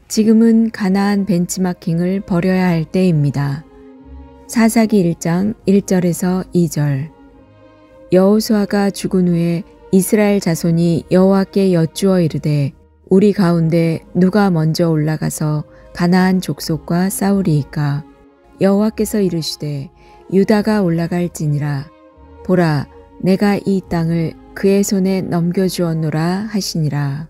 지금은 가나안 벤치마킹을 버려야 할 때입니다. 사사기 1장 1절에서 2절. 여호수아가 죽은 후에 이스라엘 자손이 여호와께 여쭈어 이르되 우리 가운데 누가 먼저 올라가서 가나안 족속과 싸우리이까. 여호와께서 이르시되 유다가 올라갈지니라. 보라, 내가 이 땅을 그의 손에 넘겨주었노라 하시니라.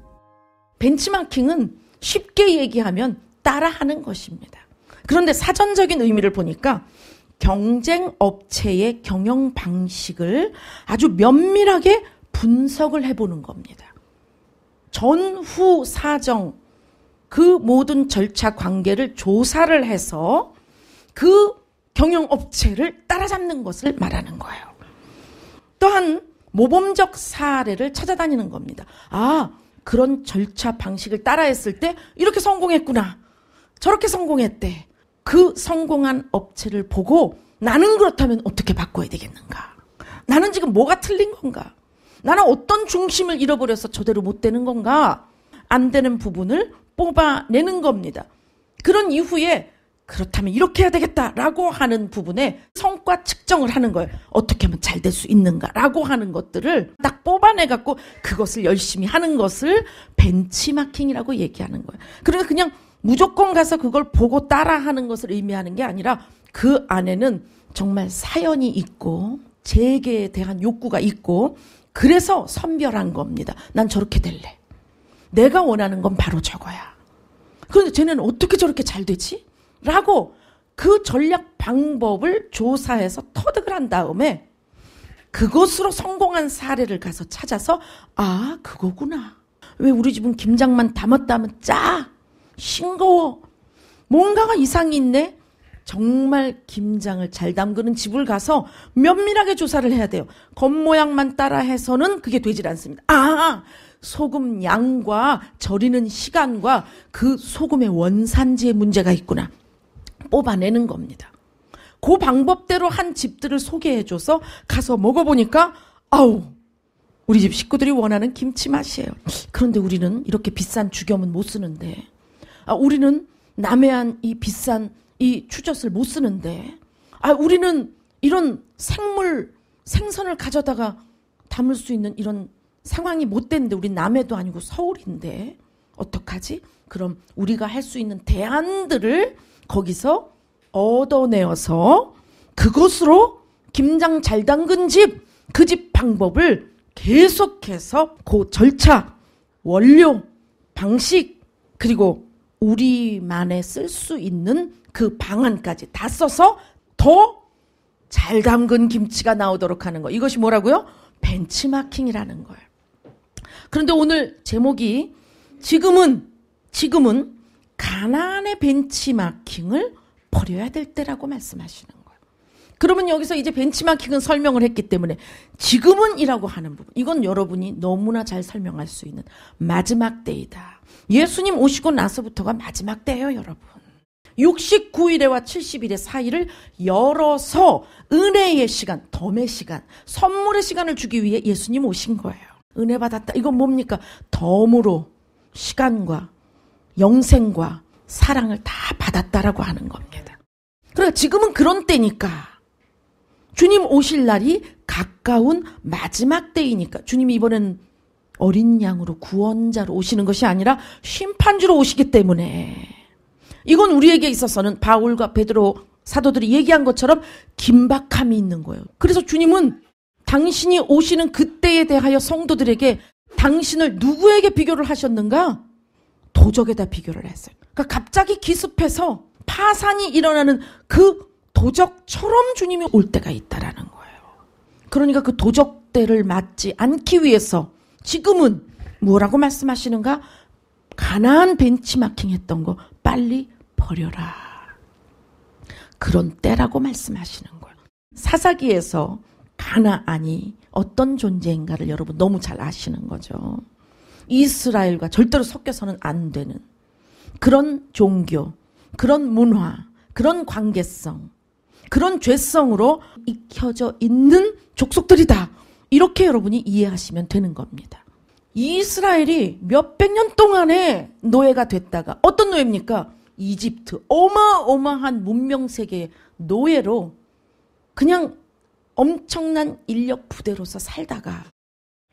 벤치마킹은 쉽게 얘기하면 따라하는 것입니다. 그런데 사전적인 의미를 보니까 경쟁 업체의 경영 방식을 아주 면밀하게 분석을 해보는 겁니다. 전후 사정, 그 모든 절차 관계를 조사를 해서 그 경영 업체를 따라잡는 것을 말하는 거예요. 또한 모범적 사례를 찾아다니는 겁니다. 아, 그런 절차 방식을 따라했을 때 이렇게 성공했구나. 저렇게 성공했대. 그 성공한 업체를 보고 나는 그렇다면 어떻게 바꿔야 되겠는가? 나는 지금 뭐가 틀린 건가? 나는 어떤 중심을 잃어버려서 저대로 못 되는 건가? 안 되는 부분을 뽑아내는 겁니다. 그런 이후에 그렇다면 이렇게 해야 되겠다라고 하는 부분에 성과 측정을 하는 거예요. 어떻게 하면 잘 될 수 있는가라고 하는 것들을 딱 뽑아내갖고 그것을 열심히 하는 것을 벤치마킹이라고 얘기하는 거예요. 그러니까 그냥 무조건 가서 그걸 보고 따라하는 것을 의미하는 게 아니라 그 안에는 정말 사연이 있고 재계에 대한 욕구가 있고 그래서 선별한 겁니다. 난 저렇게 될래. 내가 원하는 건 바로 저거야. 그런데 쟤네는 어떻게 저렇게 잘 되지? 라고 그 전략 방법을 조사해서 터득을 한 다음에 그것으로 성공한 사례를 가서 찾아서 아, 그거구나. 왜 우리 집은 김장만 담았다 하면 짜? 싱거워. 뭔가가 이상이 있네. 정말 김장을 잘 담그는 집을 가서 면밀하게 조사를 해야 돼요. 겉모양만 따라해서는 그게 되질 않습니다. 아, 소금 양과 절이는 시간과 그 소금의 원산지에 문제가 있구나. 뽑아내는 겁니다. 그 방법대로 한 집들을 소개해줘서 가서 먹어보니까 아우, 우리 집 식구들이 원하는 김치 맛이에요. 그런데 우리는 이렇게 비싼 죽염은 못 쓰는데, 우리는 남해안 이 비싼 이 추젓을 못 쓰는데, 우리는 이런 생선을 가져다가 담을 수 있는 이런 상황이 못 되는데, 우리 남해도 아니고 서울인데 어떡하지? 그럼 우리가 할 수 있는 대안들을 거기서 얻어내어서 그것으로 김장 잘 담근 집, 그 집 방법을 계속해서 그 절차, 원료, 방식, 그리고 우리만의 쓸 수 있는 그 방안까지 다 써서 더 잘 담근 김치가 나오도록 하는 거. 이것이 뭐라고요? 벤치마킹이라는 거예요. 그런데 오늘 제목이 지금은 가나안의 벤치마킹을 버려야 될 때라고 말씀하시는 거예요. 그러면 여기서 이제 벤치마킹은 설명을 했기 때문에 지금은이라고 하는 부분, 이건 여러분이 너무나 잘 설명할 수 있는 마지막 때이다. 예수님 오시고 나서부터가 마지막 때예요, 여러분. 69일에와 70일의 사이를 열어서 은혜의 시간, 덤의 시간, 선물의 시간을 주기 위해 예수님 오신 거예요. 은혜 받았다. 이건 뭡니까? 덤으로 시간과 영생과 사랑을 다 받았다라고 하는 겁니다. 그러니까 지금은 그런 때니까, 주님 오실 날이 가까운 마지막 때이니까, 주님이 이번엔 어린 양으로 구원자로 오시는 것이 아니라 심판주로 오시기 때문에 이건 우리에게 있어서는 바울과 베드로 사도들이 얘기한 것처럼 긴박함이 있는 거예요. 그래서 주님은 당신이 오시는 그때에 대하여 성도들에게 당신을 누구에게 비교를 하셨는가? 도적에다 비교를 했어요. 그러니까 갑자기 기습해서 파산이 일어나는 그 도적처럼 주님이 올 때가 있다라는 거예요. 그러니까 그 도적 때를 맞지 않기 위해서 지금은 뭐라고 말씀하시는가? 가나안 벤치마킹 했던 거 빨리 버려라. 그런 때라고 말씀하시는 거예요. 사사기에서 가나안이 어떤 존재인가를 여러분 너무 잘 아시는 거죠. 이스라엘과 절대로 섞여서는 안 되는 그런 종교, 그런 문화, 그런 관계성, 그런 죄성으로 익혀져 있는 족속들이다. 이렇게 여러분이 이해하시면 되는 겁니다. 이스라엘이 몇백 년 동안의 노예가 됐다가 어떤 노예입니까? 이집트 어마어마한 문명세계의 노예로 그냥 엄청난 인력 부대로서 살다가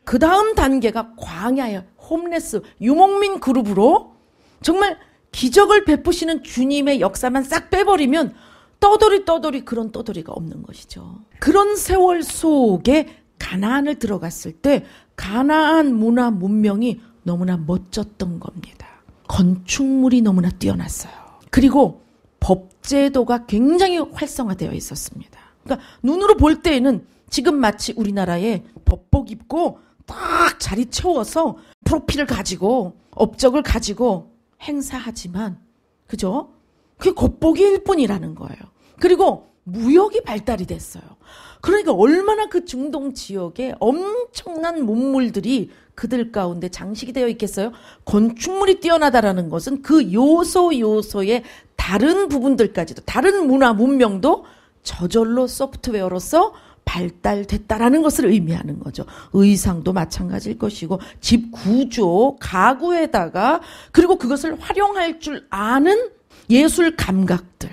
그 다음 단계가 광야의 홈레스 유목민 그룹으로 정말 기적을 베푸시는 주님의 역사만 싹 빼버리면 떠돌이 그런 떠돌이가 없는 것이죠. 그런 세월 속에 가나안을 들어갔을 때 가나안 문화 문명이 너무나 멋졌던 겁니다. 건축물이 너무나 뛰어났어요. 그리고 법제도가 굉장히 활성화되어 있었습니다. 그러니까 눈으로 볼 때에는 지금 마치 우리나라에 법복 입고 딱 자리 채워서 프로필을 가지고 업적을 가지고 행사하지만 그죠? 그게 겉보기일 뿐이라는 거예요. 그리고 무역이 발달이 됐어요. 그러니까 얼마나 그 중동 지역에 엄청난 문물들이 그들 가운데 장식이 되어 있겠어요? 건축물이 뛰어나다라는 것은 그 요소의 다른 부분들까지도 다른 문화 문명도 저절로 소프트웨어로서 발달됐다라는 것을 의미하는 거죠. 의상도 마찬가지일 것이고 집 구조, 가구에다가 그리고 그것을 활용할 줄 아는 예술 감각들.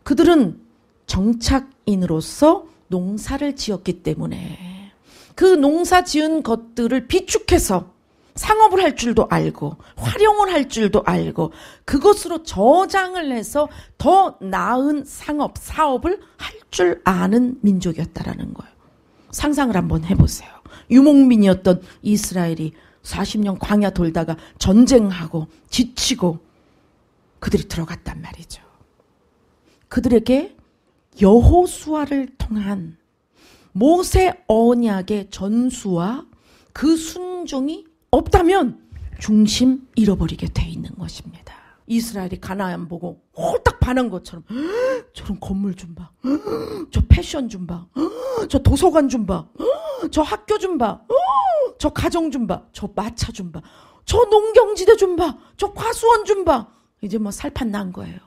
그들은 정착인으로서 농사를 지었기 때문에 그 농사 지은 것들을 비축해서 상업을 할 줄도 알고 활용을 할 줄도 알고 그것으로 저장을 해서 더 나은 상업, 사업을 할 줄 아는 민족이었다라는 거예요. 상상을 한번 해보세요. 유목민이었던 이스라엘이 40년 광야 돌다가 전쟁하고 지치고 그들이 들어갔단 말이죠. 그들에게 여호수아를 통한 모세 언약의 전수와 그 순종이 없다면 중심 잃어버리게 돼 있는 것입니다. 이스라엘이 가나안 보고 홀딱 반한 것처럼 저런 건물 좀 봐. 저 패션 좀 봐. 저 도서관 좀 봐. 저 학교 좀 봐. 저 가정 좀 봐. 저 마차 좀 봐. 저 농경지대 좀 봐. 저 과수원 좀 봐. 이제 뭐 살판 난 거예요.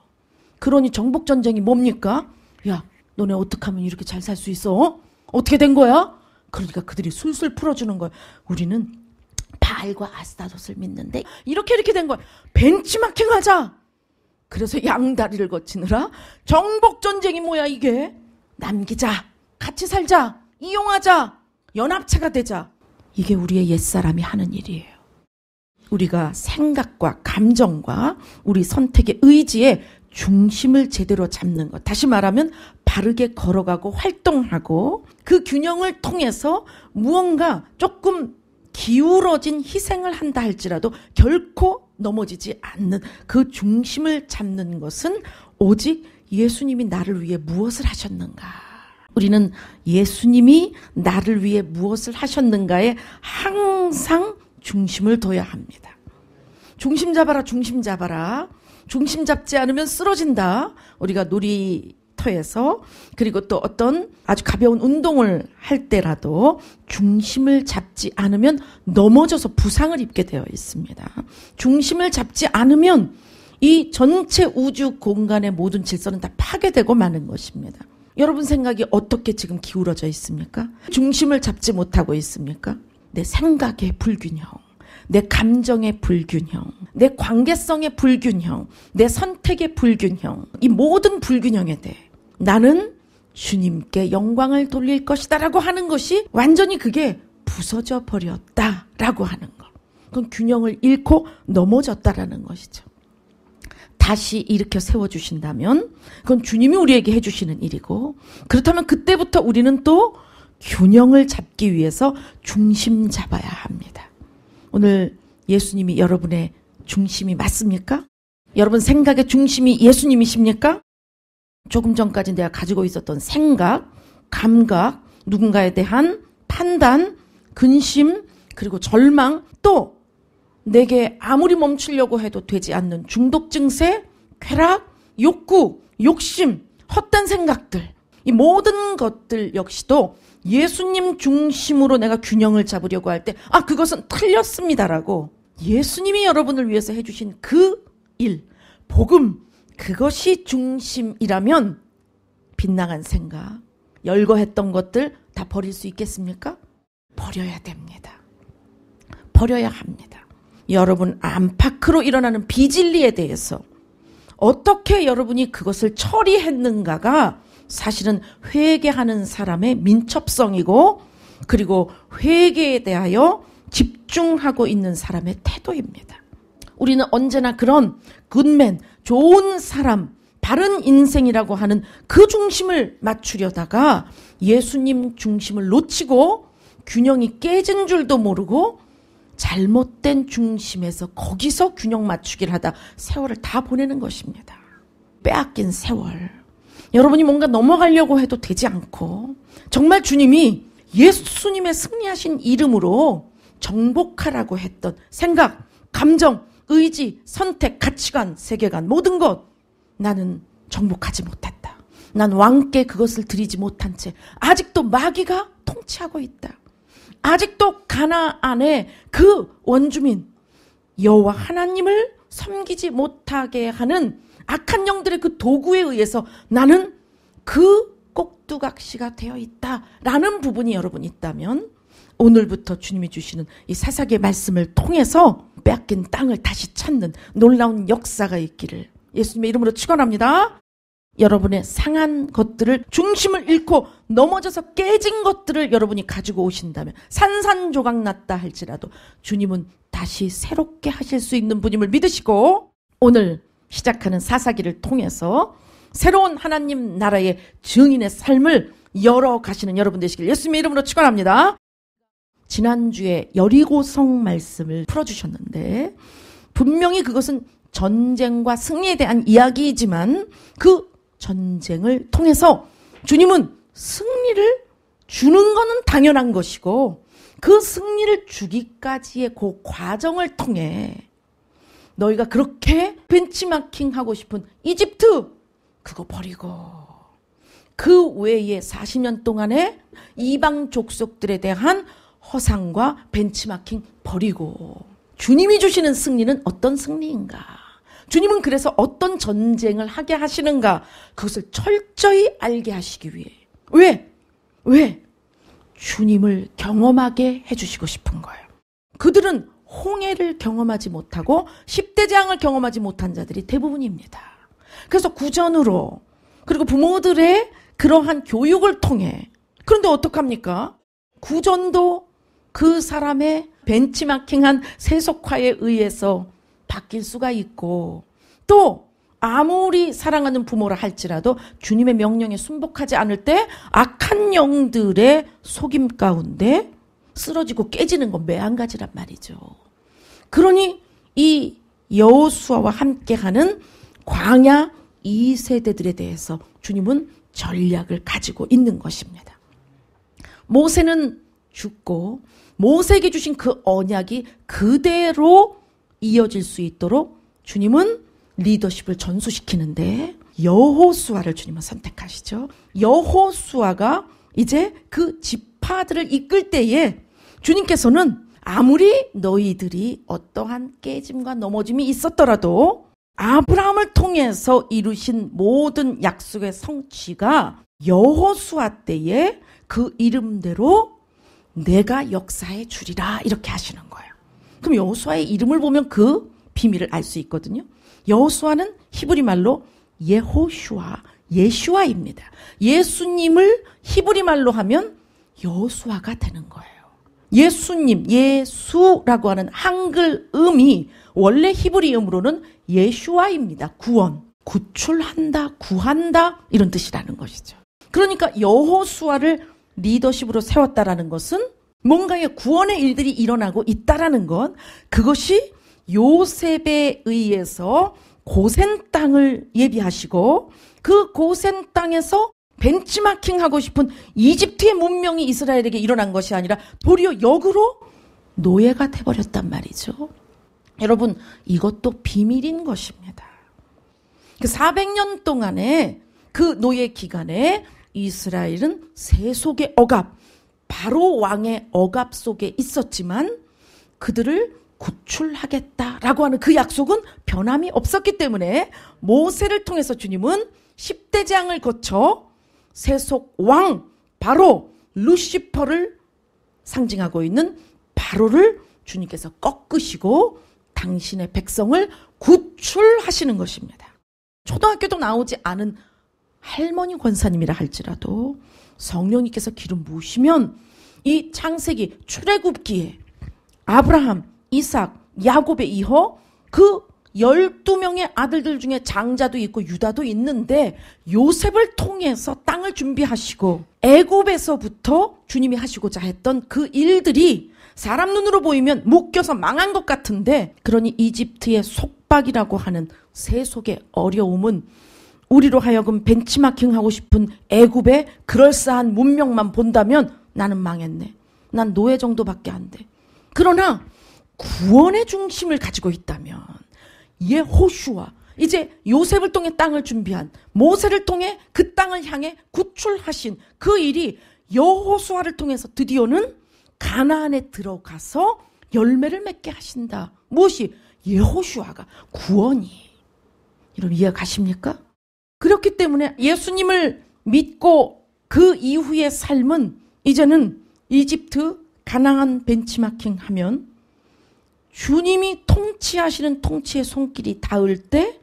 그러니 정복전쟁이 뭡니까? 야, 너네 어떻게 하면 이렇게 잘 살 수 있어? 어떻게 된 거야? 그러니까 그들이 술술 풀어주는 거야. 우리는 바알과 아스타롯을 믿는데 이렇게 된 거야. 벤치마킹 하자. 그래서 양다리를 거치느라 정복전쟁이 뭐야 이게. 남기자. 같이 살자. 이용하자. 연합체가 되자. 이게 우리의 옛사람이 하는 일이에요. 우리가 생각과 감정과 우리 선택의 의지에 중심을 제대로 잡는 것. 다시 말하면 바르게 걸어가고 활동하고 그 균형을 통해서 무언가 조금 기울어진 희생을 한다 할지라도 결코 넘어지지 않는 그 중심을 잡는 것은 오직 예수님이 나를 위해 무엇을 하셨는가. 우리는 예수님이 나를 위해 무엇을 하셨는가에 항상 중심을 둬야 합니다. 중심 잡아라, 중심 잡아라. 중심 잡지 않으면 쓰러진다. 우리가 놀이터에서 그리고 또 어떤 아주 가벼운 운동을 할 때라도 중심을 잡지 않으면 넘어져서 부상을 입게 되어 있습니다. 중심을 잡지 않으면 이 전체 우주 공간의 모든 질서는 다 파괴되고 마는 것입니다. 여러분 생각이 어떻게 지금 기울어져 있습니까? 중심을 잡지 못하고 있습니까? 내 생각의 불균형, 내 감정의 불균형, 내 관계성의 불균형, 내 선택의 불균형, 이 모든 불균형에 대해 나는 주님께 영광을 돌릴 것이다 라고 하는 것이 완전히 그게 부서져 버렸다라고 하는 것. 그건 균형을 잃고 넘어졌다라는 것이죠. 다시 일으켜 세워주신다면 그건 주님이 우리에게 해주시는 일이고, 그렇다면 그때부터 우리는 또 균형을 잡기 위해서 중심 잡아야 합니다. 오늘 예수님이 여러분의 중심이 맞습니까? 여러분 생각의 중심이 예수님이십니까? 조금 전까지 내가 가지고 있었던 생각, 감각, 누군가에 대한 판단, 근심, 그리고 절망, 또 내게 아무리 멈추려고 해도 되지 않는 중독 증세, 쾌락, 욕구, 욕심, 헛된 생각들, 이 모든 것들 역시도 예수님 중심으로 내가 균형을 잡으려고 할 때 그것은 틀렸습니다라고 예수님이 여러분을 위해서 해주신 그 일, 복음, 그것이 중심이라면 빗나간 생각, 열거했던 것들 다 버릴 수 있겠습니까? 버려야 됩니다. 버려야 합니다. 여러분 안팎으로 일어나는 비진리에 대해서 어떻게 여러분이 그것을 처리했는가가 사실은 회개하는 사람의 민첩성이고 그리고 회개에 대하여 집중하고 있는 사람의 태도입니다. 우리는 언제나 그런 굿맨, 좋은 사람, 바른 인생이라고 하는 그 중심을 맞추려다가 예수님 중심을 놓치고 균형이 깨진 줄도 모르고 잘못된 중심에서 거기서 균형 맞추기를 하다 세월을 다 보내는 것입니다. 빼앗긴 세월. 여러분이 뭔가 넘어가려고 해도 되지 않고 정말 주님이 예수님의 승리하신 이름으로 정복하라고 했던 생각, 감정, 의지, 선택, 가치관, 세계관 모든 것 나는 정복하지 못했다. 난 왕께 그것을 드리지 못한 채 아직도 마귀가 통치하고 있다. 아직도 가나안의 그 원주민 여호와 하나님을 섬기지 못하게 하는 악한 영들의 그 도구에 의해서 나는 그 꼭두각시가 되어 있다라는 부분이 여러분 있다면 오늘부터 주님이 주시는 이 사사기의 말씀을 통해서 빼앗긴 땅을 다시 찾는 놀라운 역사가 있기를 예수님의 이름으로 축원합니다. 여러분의 상한 것들을 중심을 잃고 넘어져서 깨진 것들을 여러분이 가지고 오신다면 산산조각 났다 할지라도 주님은 다시 새롭게 하실 수 있는 분임을 믿으시고 오늘 시작하는 사사기를 통해서 새로운 하나님 나라의 증인의 삶을 열어가시는 여러분 되시길 예수님의 이름으로 축원합니다. 지난주에 여리고성 말씀을 풀어주셨는데 분명히 그것은 전쟁과 승리에 대한 이야기이지만 그 전쟁을 통해서 주님은 승리를 주는 것은 당연한 것이고 그 승리를 주기까지의 그 과정을 통해 너희가 그렇게 벤치마킹하고 싶은 이집트 그거 버리고 그 외에 40년 동안의 이방 족속들에 대한 허상과 벤치마킹 버리고 주님이 주시는 승리는 어떤 승리인가? 주님은 그래서 어떤 전쟁을 하게 하시는가? 그것을 철저히 알게 하시기 위해. 왜? 주님을 경험하게 해주시고 싶은 거예요. 그들은 홍해를 경험하지 못하고 십대장을 경험하지 못한 자들이 대부분입니다. 그래서 구전으로 그리고 부모들의 그러한 교육을 통해 그런데 어떡합니까? 구전도 그 사람의 벤치마킹한 세속화에 의해서 바뀔 수가 있고 또 아무리 사랑하는 부모라 할지라도 주님의 명령에 순복하지 않을 때 악한 영들의 속임 가운데 쓰러지고 깨지는 건 매한가지란 말이죠. 그러니 이 여호수아와 함께하는 광야 2세대들에 대해서 주님은 전략을 가지고 있는 것입니다. 모세는 죽고 모세에게 주신 그 언약이 그대로 이어질 수 있도록 주님은 리더십을 전수시키는데 여호수아를 주님은 선택하시죠. 여호수아가 이제 그 지파들을 이끌 때에 주님께서는 아무리 너희들이 어떠한 깨짐과 넘어짐이 있었더라도 아브라함을 통해서 이루신 모든 약속의 성취가 여호수아 때에 그 이름대로 내가 역사해 주리라 이렇게 하시는 거예요. 그럼 여호수아의 이름을 보면 그 비밀을 알 수 있거든요. 여호수아는 히브리 말로 예호슈아, 예슈아입니다. 예수님을 히브리 말로 하면 여호수아가 되는 거예요. 예수님, 예수라고 하는 한글음이 원래 히브리음으로는 예슈아입니다. 구원, 구출한다, 구한다 이런 뜻이라는 것이죠. 그러니까 여호수아를 리더십으로 세웠다라는 것은 뭔가의 구원의 일들이 일어나고 있다라는 것, 그것이 요셉에 의해서 고센 땅을 예비하시고 그 고센 땅에서 벤치마킹하고 싶은 이집트의 문명이 이스라엘에게 일어난 것이 아니라 도리어 역으로 노예가 돼버렸단 말이죠. 여러분 이것도 비밀인 것입니다. 그 400년 동안의 그 노예 기간에 이스라엘은 세속의 억압, 바로 왕의 억압 속에 있었지만 그들을 구출하겠다라고 하는 그 약속은 변함이 없었기 때문에 모세를 통해서 주님은 10대장을 거쳐 세속 왕 바로 루시퍼를 상징하고 있는 바로를 주님께서 꺾으시고 당신의 백성을 구출하시는 것입니다. 초등학교도 나오지 않은 할머니 권사님이라 할지라도 성령님께서 기름 부으시면 이 창세기 출애굽기에 아브라함, 이삭, 야곱에 이어 그 12명의 아들들 중에 장자도 있고 유다도 있는데 요셉을 통해서 땅을 준비하시고 애굽에서부터 주님이 하시고자 했던 그 일들이 사람 눈으로 보이면 묶여서 망한 것 같은데, 그러니 이집트의 속박이라고 하는 세속의 어려움은 우리로 하여금 벤치마킹하고 싶은 애굽의 그럴싸한 문명만 본다면 나는 망했네. 난 노예 정도밖에 안 돼. 그러나 구원의 중심을 가지고 있다면 여호수아, 이제 요셉을 통해 땅을 준비한, 모세를 통해 그 땅을 향해 구출하신 그 일이 여호수아를 통해서 드디어는 가나안에 들어가서 열매를 맺게 하신다. 무엇이? 여호수아가, 구원이. 여러분 이해 가십니까? 그렇기 때문에 예수님을 믿고 그 이후의 삶은 이제는 이집트, 가나안 벤치마킹 하면 주님이 통치하시는 통치의 손길이 닿을 때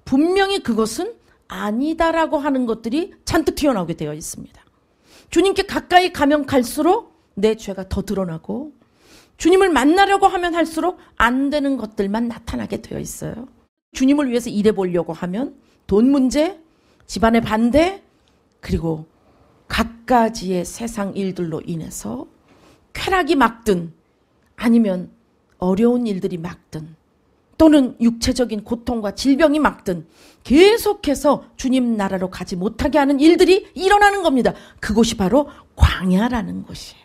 분명히 그것은 아니다라고 하는 것들이 잔뜩 튀어나오게 되어 있습니다. 주님께 가까이 가면 갈수록 내 죄가 더 드러나고, 주님을 만나려고 하면 할수록 안 되는 것들만 나타나게 되어 있어요. 주님을 위해서 일해 보려고 하면 돈 문제, 집안의 반대, 그리고 갖가지의 세상 일들로 인해서 쾌락이 막든 아니면 어려운 일들이 막든 또는 육체적인 고통과 질병이 막든 계속해서 주님 나라로 가지 못하게 하는 일들이 일어나는 겁니다. 그곳이 바로 광야라는 곳이에요.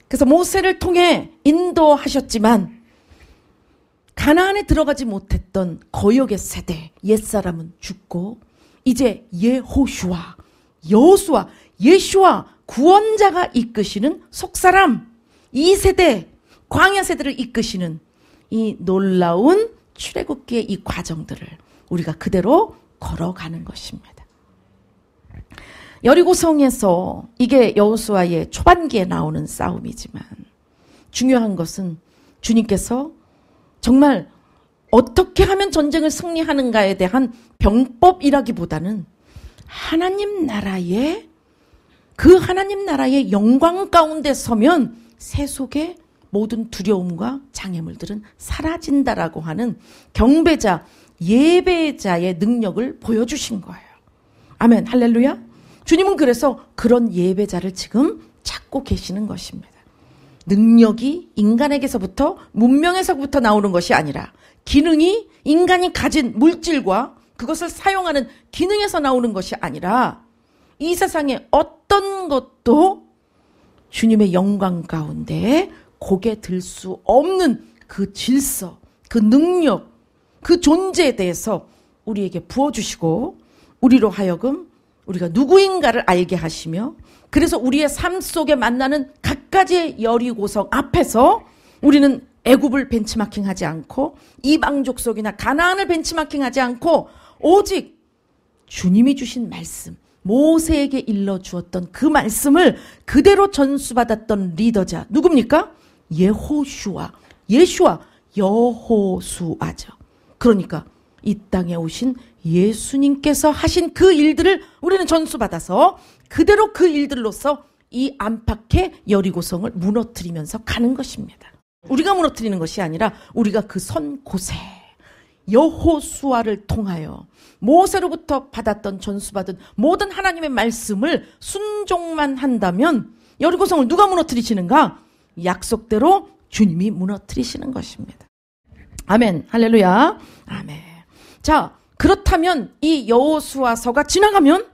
그래서 모세를 통해 인도하셨지만 가나안에 들어가지 못했던 거역의 세대, 옛사람은 죽고 이제 여호수아, 여호수아, 예수와 구원자가 이끄시는 속사람, 이 세대, 광야 세대를 이끄시는 이 놀라운 출애굽기의 이 과정들을 우리가 그대로 걸어가는 것입니다. 여리고성에서 이게 여호수아의 초반기에 나오는 싸움이지만 중요한 것은 주님께서 정말 어떻게 하면 전쟁을 승리하는가에 대한 병법이라기보다는 하나님 나라의, 그 하나님 나라의 영광 가운데 서면 세속의 모든 두려움과 장애물들은 사라진다라고 하는 경배자, 예배자의 능력을 보여주신 거예요. 아멘, 할렐루야. 주님은 그래서 그런 예배자를 지금 찾고 계시는 것입니다. 능력이 인간에게서부터, 문명에서부터 나오는 것이 아니라 기능이 인간이 가진 물질과 그것을 사용하는 기능에서 나오는 것이 아니라 이 세상의 어떤 것도 주님의 영광 가운데 고개 들 수 없는 그 질서, 그 능력, 그 존재에 대해서 우리에게 부어주시고 우리로 하여금 우리가 누구인가를 알게 하시며, 그래서 우리의 삶 속에 만나는 갖가지의 여리고성 앞에서 우리는 애굽을 벤치마킹하지 않고 이방 족속이나 가나안을 벤치마킹하지 않고 오직 주님이 주신 말씀, 모세에게 일러주었던 그 말씀을 그대로 전수받았던 리더자 누굽니까? 여호수아, 예수와 여호수아죠. 그러니까 이 땅에 오신 예수님께서 하신 그 일들을 우리는 전수받아서 그대로 그 일들로서 이 안팎의 여리고성을 무너뜨리면서 가는 것입니다. 우리가 무너뜨리는 것이 아니라 우리가 그 선 곳에 여호수아를 통하여 모세로부터 받았던 전수받은 모든 하나님의 말씀을 순종만 한다면 여리고성을 누가 무너뜨리시는가? 약속대로 주님이 무너뜨리시는 것입니다. 아멘, 할렐루야, 아멘. 자, 그렇다면 이 여호수아서가 지나가면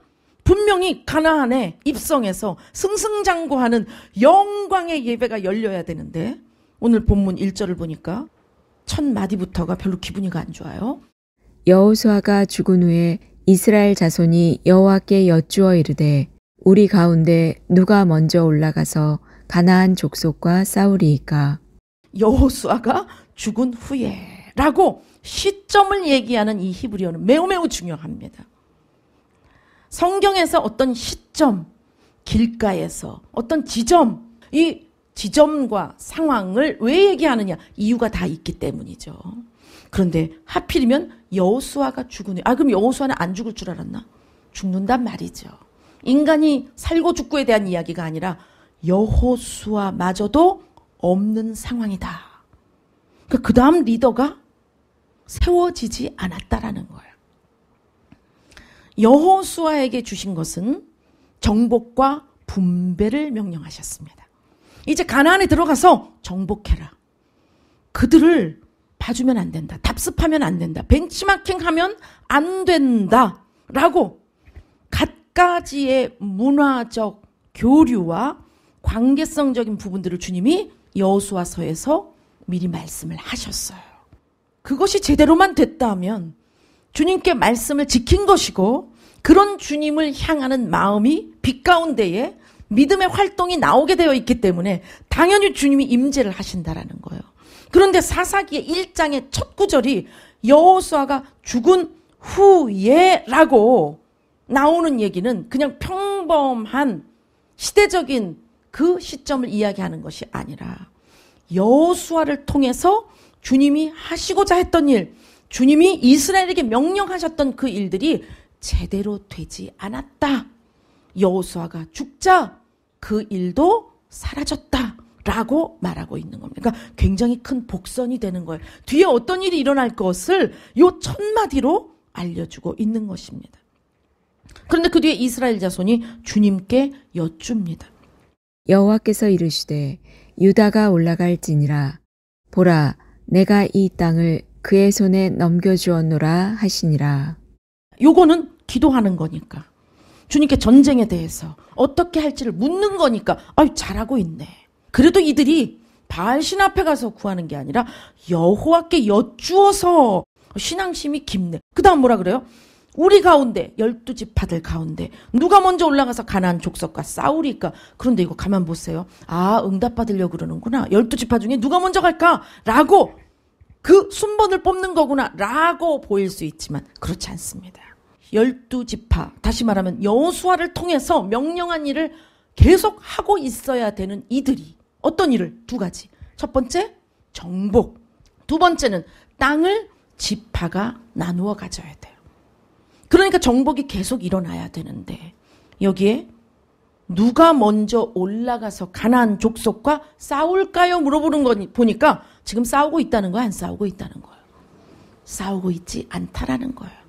분명히 가나안에 입성해서 승승장구하는 영광의 예배가 열려야 되는데 오늘 본문 1절을 보니까 첫 마디부터가 별로 기분이가 안 좋아요. 여호수아가 죽은 후에 이스라엘 자손이 여호와께 여쭈어 이르되 우리 가운데 누가 먼저 올라가서 가나안 족속과 싸우리이까. 여호수아가 죽은 후에라고 시점을 얘기하는 이 히브리어는 매우 중요합니다. 성경에서 어떤 시점, 길가에서 어떤 지점, 이 지점과 상황을 왜 얘기하느냐? 이유가 다 있기 때문이죠. 그런데 하필이면 여호수아가 죽으니, 그럼 여호수아는 안 죽을 줄 알았나? 죽는단 말이죠. 인간이 살고 죽고에 대한 이야기가 아니라 여호수아마저도 없는 상황이다. 그 다음 리더가 세워지지 않았다라는 거예요. 여호수아에게 주신 것은 정복과 분배를 명령하셨습니다. 이제 가나안에 들어가서 정복해라. 그들을 봐주면 안 된다. 답습하면 안 된다. 벤치마킹하면 안 된다. 라고 갖가지의 문화적 교류와 관계성적인 부분들을 주님이 여호수아서에서 미리 말씀을 하셨어요. 그것이 제대로만 됐다면 주님께 말씀을 지킨 것이고 그런 주님을 향하는 마음이 빛 가운데에 믿음의 활동이 나오게 되어 있기 때문에 당연히 주님이 임재를 하신다라는 거예요. 그런데 사사기의 1장의 첫 구절이 여호수아가 죽은 후에라고 나오는 얘기는 그냥 평범한 시대적인 그 시점을 이야기하는 것이 아니라 여호수아를 통해서 주님이 하시고자 했던 일, 주님이 이스라엘에게 명령하셨던 그 일들이 제대로 되지 않았다. 여호수아가 죽자 그 일도 사라졌다라고 말하고 있는 겁니다. 그러니까 굉장히 큰 복선이 되는 거예요. 뒤에 어떤 일이 일어날 것을 요 첫 마디로 알려주고 있는 것입니다. 그런데 그 뒤에 이스라엘 자손이 주님께 여쭙니다. 여호와께서 이르시되 유다가 올라갈지니라. 보라, 내가 이 땅을 그의 손에 넘겨주었노라 하시니라. 요거는 기도하는 거니까. 주님께 전쟁에 대해서 어떻게 할지를 묻는 거니까 잘하고 있네. 그래도 이들이 바알신 앞에 가서 구하는 게 아니라 여호와께 여쭈어서 신앙심이 깊네. 그 다음 뭐라 그래요? 우리 가운데 12지파들 가운데 누가 먼저 올라가서 가나안 족속과 싸우리까? 그런데 이거 가만 보세요. 응답받으려고 그러는구나. 12지파 중에 누가 먼저 갈까? 라고 그 순번을 뽑는 거구나 라고 보일 수 있지만 그렇지 않습니다. 12지파, 다시 말하면 여호수아를 통해서 명령한 일을 계속 하고 있어야 되는 이들이 어떤 일을? 두 가지. 첫 번째, 정복. 두 번째는 땅을 지파가 나누어 가져야 돼요. 그러니까 정복이 계속 일어나야 되는데 여기에 누가 먼저 올라가서 가나안 족속과 싸울까요? 물어보는 거 보니까 지금 싸우고 있다는 거야? 안 싸우고 있다는 거예요? 싸우고 있지 않다라는 거예요.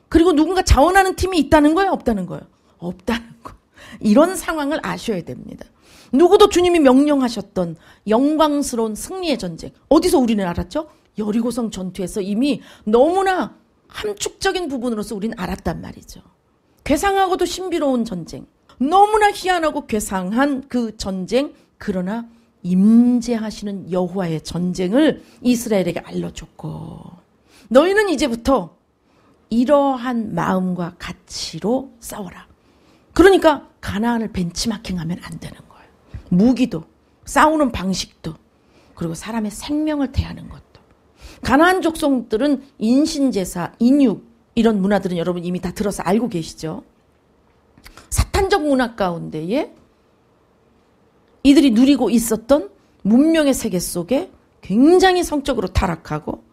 그리고 누군가 자원하는 팀이 있다는 거예요? 없다는 거예요? 없다는 거. 이런 상황을 아셔야 됩니다. 누구도 주님이 명령하셨던 영광스러운 승리의 전쟁. 어디서 우리는 알았죠? 여리고성 전투에서 이미 너무나 함축적인 부분으로서 우리는 알았단 말이죠. 괴상하고도 신비로운 전쟁. 너무나 희한하고 괴상한 그 전쟁. 그러나 임재하시는 여호와의 전쟁을 이스라엘에게 알려줬고 너희는 이제부터 이러한 마음과 가치로 싸워라. 그러니까 가나안을 벤치마킹하면 안 되는 거예요. 무기도, 싸우는 방식도, 그리고 사람의 생명을 대하는 것도. 가나안 족속들은 인신제사, 인육 이런 문화들은 여러분 이미 다 들어서 알고 계시죠. 사탄적 문화 가운데에 이들이 누리고 있었던 문명의 세계 속에 굉장히 성적으로 타락하고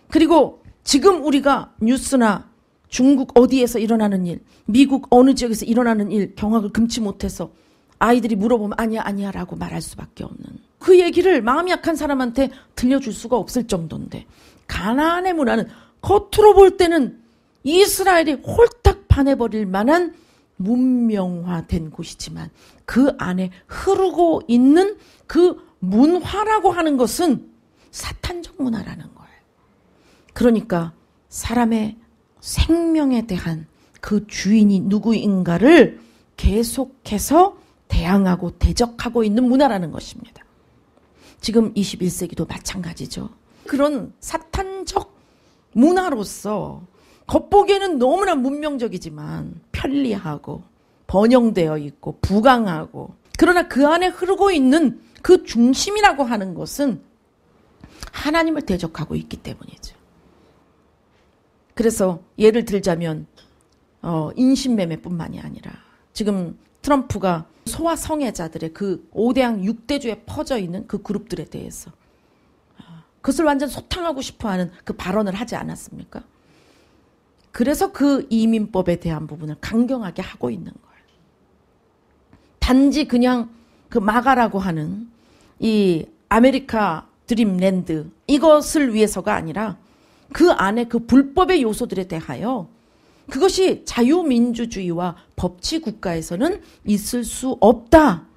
그리고 지금 우리가 뉴스나 중국 어디에서 일어나는 일, 미국 어느 지역에서 일어나는 일 경악을 금치 못해서 아이들이 물어보면 아니야 라고 말할 수밖에 없는 그 얘기를 마음이 약한 사람한테 들려줄 수가 없을 정도인데 가나안의 문화는 겉으로 볼 때는 이스라엘이 홀딱 반해버릴 만한 문명화된 곳이지만 그 안에 흐르고 있는 그 문화라고 하는 것은 사탄적 문화라는 거예요. 그러니까 사람의 생명에 대한 그 주인이 누구인가를 계속해서 대항하고 대적하고 있는 문화라는 것입니다. 지금 21세기도 마찬가지죠. 그런 사탄적 문화로서 겉보기에는 너무나 문명적이지만 편리하고 번영되어 있고 부강하고 그러나 그 안에 흐르고 있는 그 중심이라고 하는 것은 하나님을 대적하고 있기 때문이죠. 그래서 예를 들자면 인신매매뿐만이 아니라 지금 트럼프가 소아 성애자들의 그 5대양 6대주에 퍼져 있는 그 그룹들에 대해서 그것을 완전 소탕하고 싶어하는 그 발언을 하지 않았습니까? 그래서 그 이민법에 대한 부분을 강경하게 하고 있는 거예요. 단지 그냥 그 마가라고 하는 이 아메리카 드림랜드 이것을 위해서가 아니라 그 안에 그 불법의 요소들에 대하여 그것이 자유민주주의와 법치 국가에서는 있을 수 없다.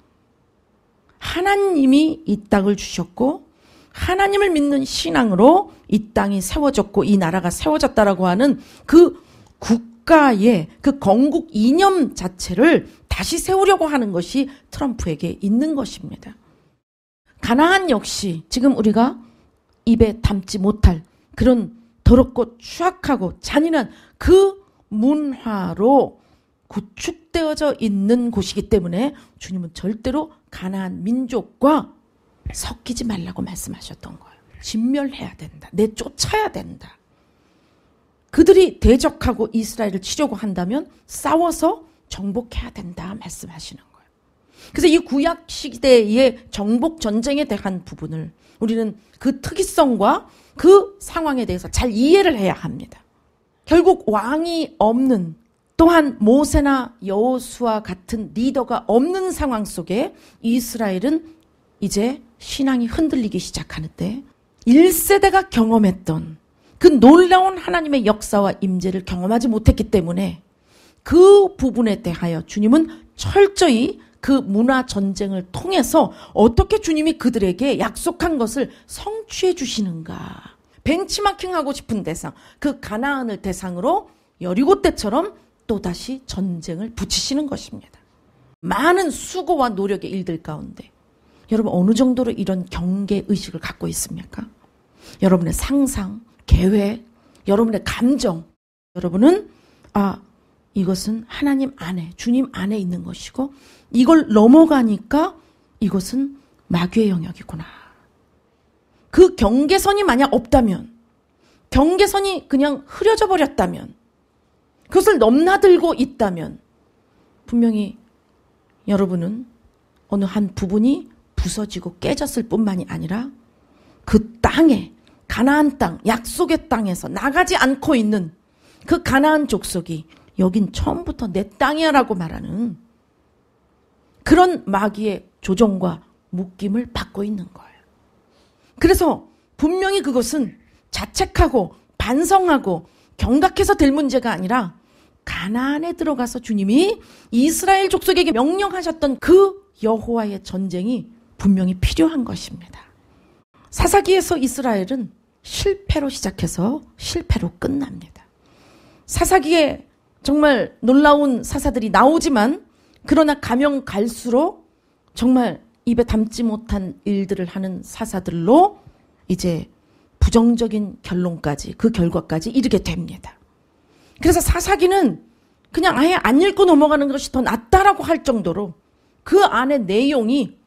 하나님이 이 땅을 주셨고 하나님을 믿는 신앙으로 이 땅이 세워졌고 이 나라가 세워졌다라고 하는 그 국가의 그 건국 이념 자체를 다시 세우려고 하는 것이 트럼프에게 있는 것입니다. 가나안 역시 지금 우리가 입에 담지 못할 그런 더럽고 추악하고 잔인한 그 문화로 구축되어져 있는 곳이기 때문에 주님은 절대로 가나안 민족과 섞이지 말라고 말씀하셨던 거예요. 진멸해야 된다. 내쫓아야 된다. 그들이 대적하고 이스라엘을 치려고 한다면 싸워서 정복해야 된다 말씀하시는 거예요. 그래서 이 구약 시대의 정복 전쟁에 대한 부분을 우리는 그 특이성과 그 상황에 대해서 잘 이해를 해야 합니다. 결국 왕이 없는 또한 모세나 여호수아 같은 리더가 없는 상황 속에 이스라엘은 이제 신앙이 흔들리기 시작하는데 1세대가 경험했던 그 놀라운 하나님의 역사와 임재를 경험하지 못했기 때문에 그 부분에 대하여 주님은 철저히 그 문화 전쟁을 통해서 어떻게 주님이 그들에게 약속한 것을 성취해 주시는가. 벤치마킹하고 싶은 대상, 그 가나안을 대상으로 여리고 때처럼 또다시 전쟁을 붙이시는 것입니다. 많은 수고와 노력의 일들 가운데 여러분 어느 정도로 이런 경계의식을 갖고 있습니까? 여러분의 상상, 계획, 여러분의 감정, 여러분은 이것은 하나님 안에, 주님 안에 있는 것이고 이걸 넘어가니까 이것은 마귀의 영역이구나. 그 경계선이 만약 없다면, 경계선이 그냥 흐려져 버렸다면, 그것을 넘나들고 있다면 분명히 여러분은 어느 한 부분이 부서지고 깨졌을 뿐만이 아니라 그 땅에, 가나안 땅, 약속의 땅에서 나가지 않고 있는 그 가나안 족속이 여긴 처음부터 내 땅이야 라고 말하는 그런 마귀의 조종과 묶임을 받고 있는 거예요. 그래서 분명히 그것은 자책하고 반성하고 경각해서 될 문제가 아니라 가나안에 들어가서 주님이 이스라엘 족속에게 명령하셨던 그 여호와의 전쟁이 분명히 필요한 것입니다. 사사기에서 이스라엘은 실패로 시작해서 실패로 끝납니다. 사사기에 정말 놀라운 사사들이 나오지만 그러나 가면 갈수록 정말 입에 담지 못한 일들을 하는 사사들로 이제 부정적인 결론까지 그 결과까지 이르게 됩니다. 그래서 사사기는 그냥 아예 안 읽고 넘어가는 것이 더 낫다라고 할 정도로 그 안에 내용이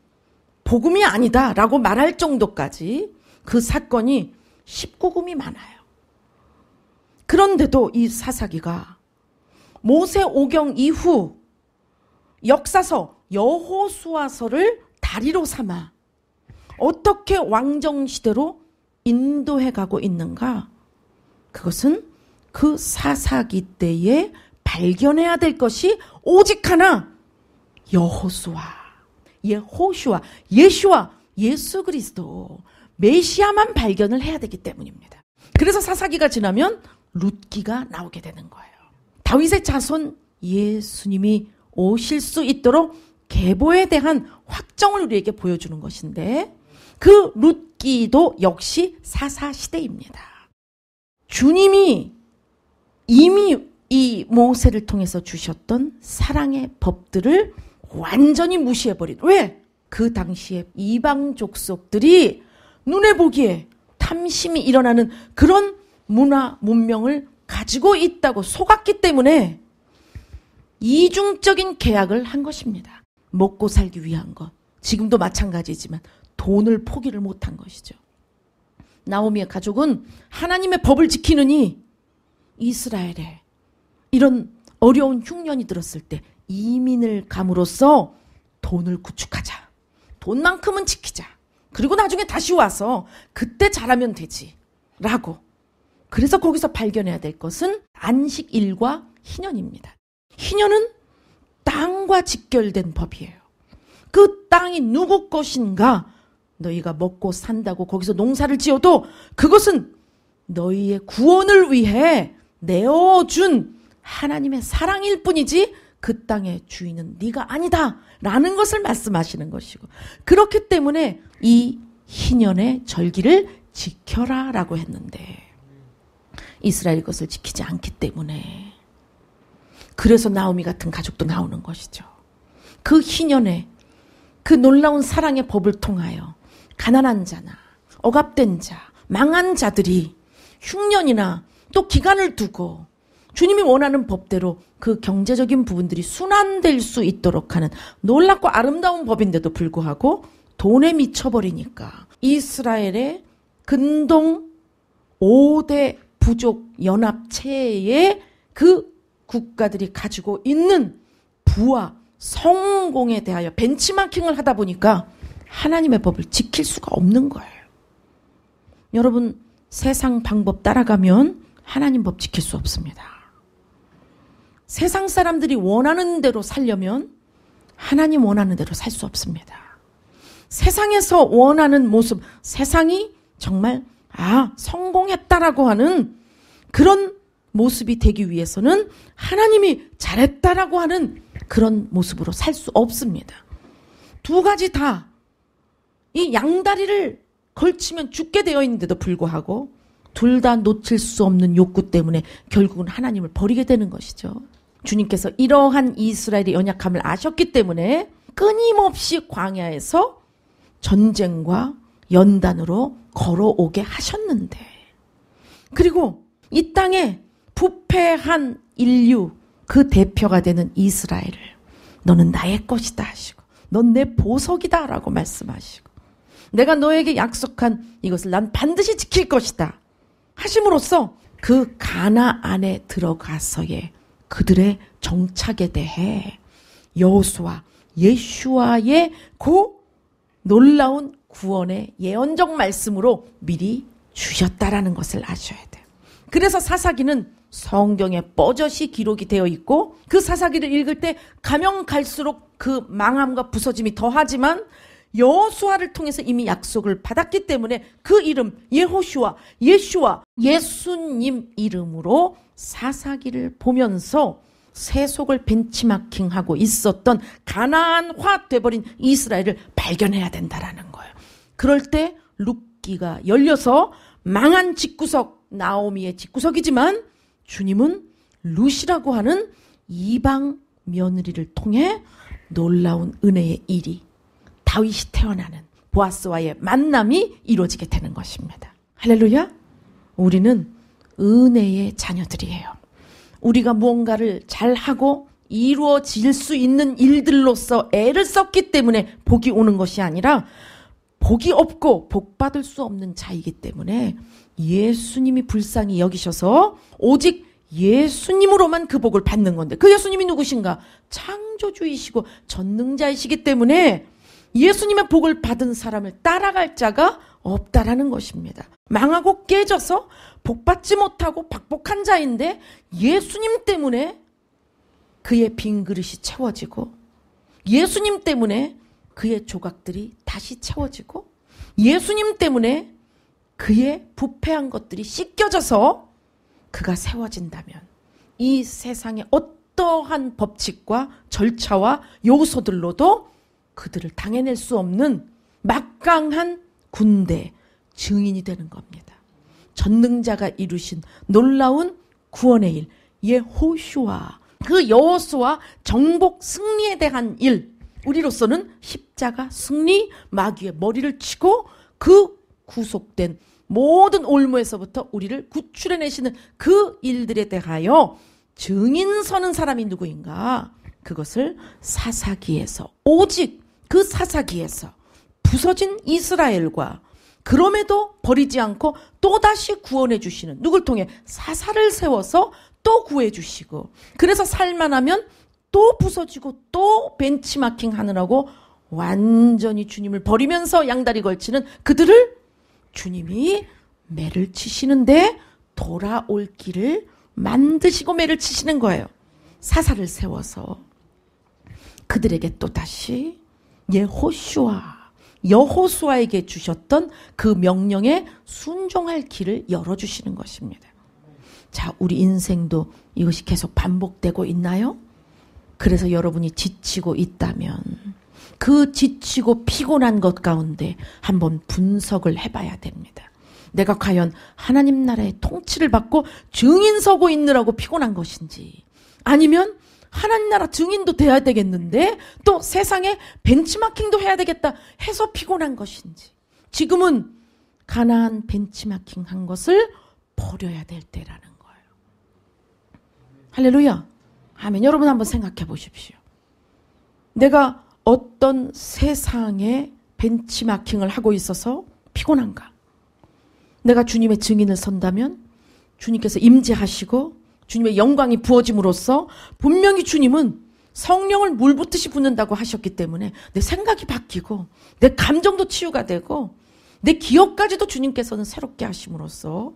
복음이 아니다라고 말할 정도까지 그 사건이 19금이 많아요. 그런데도 이 사사기가 모세 오경 이후 역사서 여호수아서를 다리로 삼아 어떻게 왕정시대로 인도해 가고 있는가? 그것은 그 사사기 때에 발견해야 될 것이 오직 하나, 여호수아, 예수와 예수 그리스도 메시아만 발견을 해야 되기 때문입니다. 그래서 사사기가 지나면 룻기가 나오게 되는 거예요. 다윗의 자손 예수님이 오실 수 있도록 계보에 대한 확정을 우리에게 보여주는 것인데 그 룻기도 역시 사사시대입니다. 주님이 이미 이 모세를 통해서 주셨던 사랑의 법들을 완전히 무시해버린. 왜? 그 당시에 이방 족속들이 눈에 보기에 탐심이 일어나는 그런 문화, 문명을 가지고 있다고 속았기 때문에 이중적인 계약을 한 것입니다. 먹고 살기 위한 것. 지금도 마찬가지지만 돈을 포기를 못한 것이죠. 나오미의 가족은 하나님의 법을 지키느니 이스라엘에 이런 어려운 흉년이 들었을 때 이민을 감으로써 돈을 구축하자. 돈만큼은 지키자. 그리고 나중에 다시 와서 그때 잘하면 되지. 라고. 그래서 거기서 발견해야 될 것은 안식일과 희년입니다. 희년은 땅과 직결된 법이에요. 그 땅이 누구 것인가? 너희가 먹고 산다고 거기서 농사를 지어도 그것은 너희의 구원을 위해 내어준 하나님의 사랑일 뿐이지 그 땅의 주인은 네가 아니다 라는 것을 말씀하시는 것이고, 그렇기 때문에 이 희년의 절기를 지켜라 라고 했는데 이스라엘 것을 지키지 않기 때문에, 그래서 나오미 같은 가족도 나오는 것이죠. 그 희년에 그 놀라운 사랑의 법을 통하여 가난한 자나 억압된 자, 망한 자들이 흉년이나 또 기간을 두고 주님이 원하는 법대로 그 경제적인 부분들이 순환될 수 있도록 하는 놀랍고 아름다운 법인데도 불구하고 돈에 미쳐버리니까 이스라엘의 근동 5대 부족 연합체의 그 국가들이 가지고 있는 부와 성공에 대하여 벤치마킹을 하다 보니까 하나님의 법을 지킬 수가 없는 거예요. 여러분, 세상 방법 따라가면 하나님 법 지킬 수 없습니다. 세상 사람들이 원하는 대로 살려면 하나님 원하는 대로 살 수 없습니다. 세상에서 원하는 모습, 세상이 정말 성공했다라고 하는 그런 모습이 되기 위해서는 하나님이 잘했다라고 하는 그런 모습으로 살 수 없습니다. 두 가지 다 이 양다리를 걸치면 죽게 되어 있는데도 불구하고 둘 다 놓칠 수 없는 욕구 때문에 결국은 하나님을 버리게 되는 것이죠. 주님께서 이러한 이스라엘의 연약함을 아셨기 때문에 끊임없이 광야에서 전쟁과 연단으로 걸어오게 하셨는데, 그리고 이 땅에 부패한 인류 그 대표가 되는 이스라엘을 너는 나의 것이다 하시고, 넌 내 보석이다 라고 말씀하시고, 내가 너에게 약속한 이것을 난 반드시 지킬 것이다 하심으로써 그 가나안에 들어가서의 그들의 정착에 대해 여호수아, 예슈아의 그 놀라운 구원의 예언적 말씀으로 미리 주셨다라는 것을 아셔야 돼요. 그래서 사사기는 성경에 뻐젓이 기록이 되어 있고, 그 사사기를 읽을 때 가면 갈수록 그 망함과 부서짐이 더하지만 여호수아를 통해서 이미 약속을 받았기 때문에 그 이름 예호슈아, 예슈아, 예수님 이름으로 사사기를 보면서 세속을 벤치마킹하고 있었던 가나안화 돼버린 이스라엘을 발견해야 된다라는 거예요. 그럴 때 룻기가 열려서 망한 집구석, 나오미의 집구석이지만 주님은 룻이라고 하는 이방 며느리를 통해 놀라운 은혜의 일이, 다윗이 태어나는 보아스와의 만남이 이루어지게 되는 것입니다. 할렐루야. 우리는 은혜의 자녀들이에요. 우리가 무언가를 잘하고 이루어질 수 있는 일들로서 애를 썼기 때문에 복이 오는 것이 아니라 복이 없고 복 받을 수 없는 자이기 때문에 예수님이 불쌍히 여기셔서 오직 예수님으로만 그 복을 받는 건데, 그 예수님이 누구신가? 창조주이시고 전능자이시기 때문에 예수님의 복을 받은 사람을 따라갈 자가 없다라는 것입니다. 망하고 깨져서 복받지 못하고 박복한 자인데 예수님 때문에 그의 빈 그릇이 채워지고, 예수님 때문에 그의 조각들이 다시 채워지고, 예수님 때문에 그의 부패한 것들이 씻겨져서 그가 세워진다면 이 세상의 어떠한 법칙과 절차와 요소들로도 그들을 당해낼 수 없는 막강한 군대, 증인이 되는 겁니다. 전능자가 이루신 놀라운 구원의 일, 예호슈아, 그 여호수아 정복 승리에 대한 일, 우리로서는 십자가 승리, 마귀의 머리를 치고 그 구속된 모든 올무에서부터 우리를 구출해내시는 그 일들에 대하여 증인 서는 사람이 누구인가? 그것을 사사기에서, 오직 그 사사기에서 부서진 이스라엘과 그럼에도 버리지 않고 또다시 구원해 주시는 누굴 통해? 사사를 세워서 또 구해 주시고, 그래서 살만하면 또 부서지고 또 벤치마킹 하느라고 완전히 주님을 버리면서 양다리 걸치는 그들을 주님이 매를 치시는데 돌아올 길을 만드시고 매를 치시는 거예요. 사사를 세워서 그들에게 또다시 여호수아에게 주셨던 그 명령에 순종할 길을 열어주시는 것입니다. 자, 우리 인생도 이것이 계속 반복되고 있나요? 그래서 여러분이 지치고 있다면 그 지치고 피곤한 것 가운데 한번 분석을 해봐야 됩니다. 내가 과연 하나님 나라의 통치를 받고 증인 서고 있느라고 피곤한 것인지, 아니면 하나님 나라 증인도 돼야 되겠는데 또 세상에 벤치마킹도 해야 되겠다 해서 피곤한 것인지, 지금은 가나안 벤치마킹 한 것을 버려야 될 때라는 거예요. 할렐루야. 아멘. 여러분 한번 생각해 보십시오. 내가 어떤 세상에 벤치마킹을 하고 있어서 피곤한가? 내가 주님의 증인을 선다면 주님께서 임재하시고 주님의 영광이 부어짐으로써 분명히 주님은 성령을 물 붓듯이 붓는다고 하셨기 때문에 내 생각이 바뀌고 내 감정도 치유가 되고 내 기억까지도 주님께서는 새롭게 하심으로써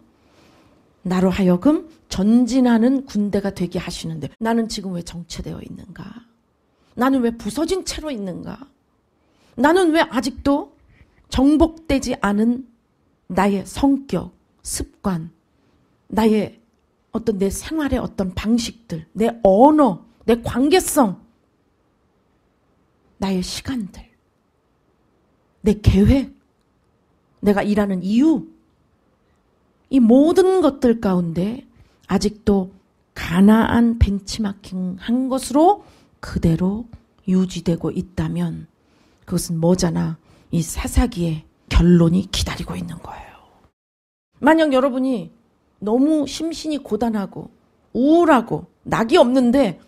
나로 하여금 전진하는 군대가 되게 하시는데, 나는 지금 왜 정체되어 있는가? 나는 왜 부서진 채로 있는가? 나는 왜 아직도 정복되지 않은 나의 성격, 습관, 나의 어떤 내 생활의 어떤 방식들, 내 언어, 내 관계성, 나의 시간들, 내 계획, 내가 일하는 이유, 이 모든 것들 가운데 아직도 가나안 벤치마킹 한 것으로 그대로 유지되고 있다면 그것은 뭐잖아, 이 사사기의 결론이 기다리고 있는 거예요. 만약 여러분이 너무 심신이 고단하고 우울하고 낙이 없는데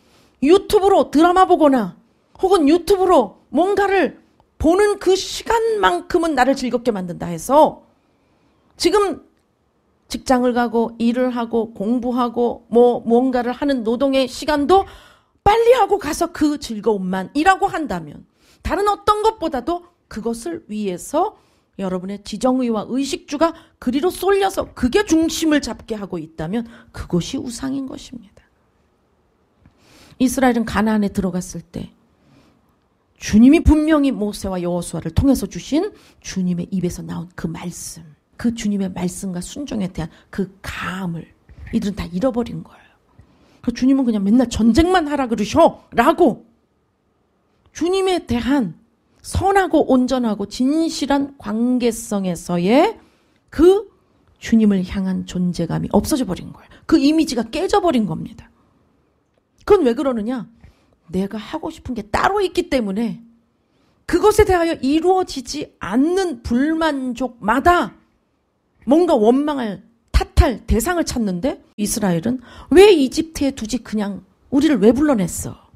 유튜브로 드라마 보거나 혹은 유튜브로 뭔가를 보는 그 시간만큼은 나를 즐겁게 만든다 해서 지금 직장을 가고 일을 하고 공부하고 뭔가를 하는 노동의 시간도 빨리 하고 가서 그 즐거움만이라고 한다면, 다른 어떤 것보다도 그것을 위해서 여러분의 지정의와 의식주가 그리로 쏠려서 그게 중심을 잡게 하고 있다면 그것이 우상인 것입니다. 이스라엘은 가나안에 들어갔을 때 주님이 분명히 모세와 여호수아를 통해서 주신 주님의 입에서 나온 그 말씀, 그 주님의 말씀과 순종에 대한 그 감을 이들은 다 잃어버린 거예요. 주님은 그냥 맨날 전쟁만 하라 그러셔 라고 주님에 대한 선하고 온전하고 진실한 관계성에서의 그 주님을 향한 존재감이 없어져 버린 거예요. 그 이미지가 깨져버린 겁니다. 그건 왜 그러느냐? 내가 하고 싶은 게 따로 있기 때문에 그것에 대하여 이루어지지 않는 불만족마다 뭔가 원망할, 탓할 대상을 찾는데, 이스라엘은 왜 이집트에 두지 그냥 우리를 왜 불러냈어?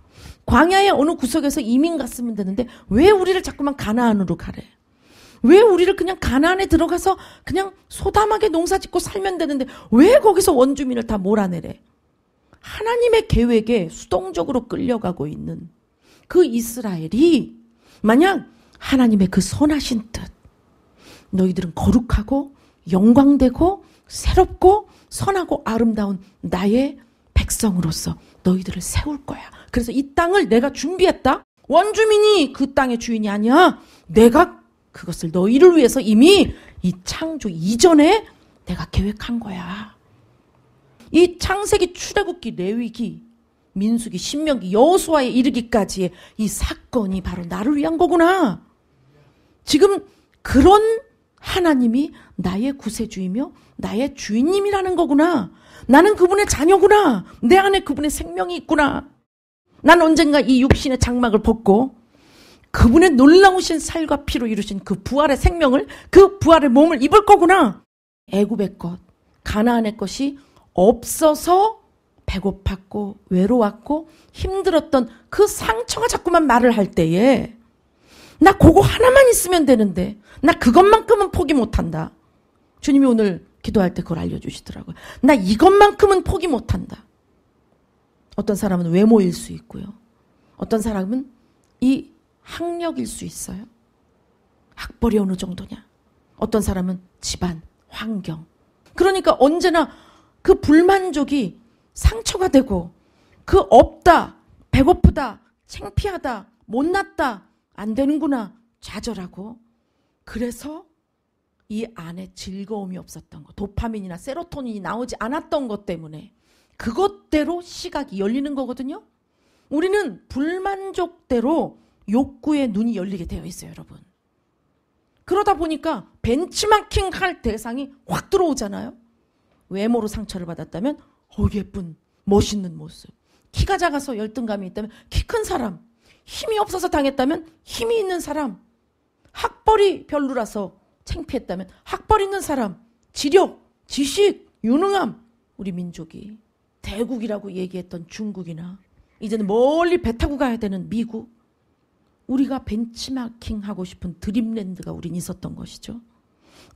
광야의 어느 구석에서 이민 갔으면 되는데 왜 우리를 자꾸만 가나안으로 가래? 왜 우리를 그냥 가나안에 들어가서 그냥 소담하게 농사짓고 살면 되는데 왜 거기서 원주민을 다 몰아내래? 하나님의 계획에 수동적으로 끌려가고 있는 그 이스라엘이 만약 하나님의 그 선하신 뜻, 너희들은 거룩하고 영광되고 새롭고 선하고 아름다운 나의 백성으로서 너희들을 세울 거야. 그래서 이 땅을 내가 준비했다. 원주민이 그 땅의 주인이 아니야. 내가 그것을 너희를 위해서 이미 이 창조 이전에 내가 계획한 거야. 이 창세기, 출애굽기, 레위기, 민수기, 신명기, 여호수아에 이르기까지의 이 사건이 바로 나를 위한 거구나. 지금 그런 하나님이 나의 구세주이며 나의 주인님이라는 거구나. 나는 그분의 자녀구나. 내 안에 그분의 생명이 있구나. 난 언젠가 이 육신의 장막을 벗고 그분의 놀라우신 살과 피로 이루신 그 부활의 생명을, 그 부활의 몸을 입을 거구나. 애굽의 것, 가나안의 것이 없어서 배고팠고 외로웠고 힘들었던 그 상처가 자꾸만 말을 할 때에 나 그거 하나만 있으면 되는데 나 그것만큼은 포기 못한다. 주님이 오늘 기도할 때 그걸 알려주시더라고요. 나 이것만큼은 포기 못한다. 어떤 사람은 외모일 수 있고요. 어떤 사람은 이 학력일 수 있어요. 학벌이 어느 정도냐. 어떤 사람은 집안, 환경. 그러니까 언제나 그 불만족이 상처가 되고 그 없다, 배고프다, 창피하다, 못났다, 안 되는구나, 좌절하고 그래서 이 안에 즐거움이 없었던 것, 도파민이나 세로토닌이 나오지 않았던 것 때문에 그것대로 시각이 열리는 거거든요. 우리는 불만족대로 욕구의 눈이 열리게 되어 있어요, 여러분. 그러다 보니까 벤치마킹 할 대상이 확 들어오잖아요. 외모로 상처를 받았다면 예쁜 멋있는 모습, 키가 작아서 열등감이 있다면 키 큰 사람, 힘이 없어서 당했다면 힘이 있는 사람, 학벌이 별로라서 창피했다면 학벌 있는 사람, 지력, 지식, 유능함. 우리 민족이 대국이라고 얘기했던 중국이나 이제는 멀리 배 타고 가야 되는 미국, 우리가 벤치마킹 하고 싶은 드림랜드가 우린 있었던 것이죠.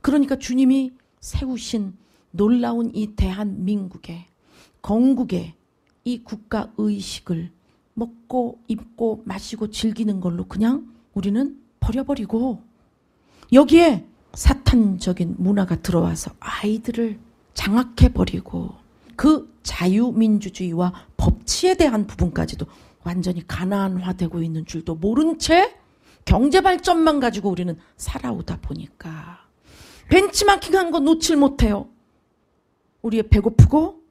그러니까 주님이 세우신 놀라운 이 대한민국의 건국의 이 국가의식을 먹고 입고 마시고 즐기는 걸로 그냥 우리는 버려버리고 여기에 사탄적인 문화가 들어와서 아이들을 장악해버리고 그 자유민주주의와 법치에 대한 부분까지도 완전히 가나안화되고 있는 줄도 모른 채 경제발전만 가지고 우리는 살아오다 보니까 벤치마킹한 거 놓칠 못해요. 우리의 배고프고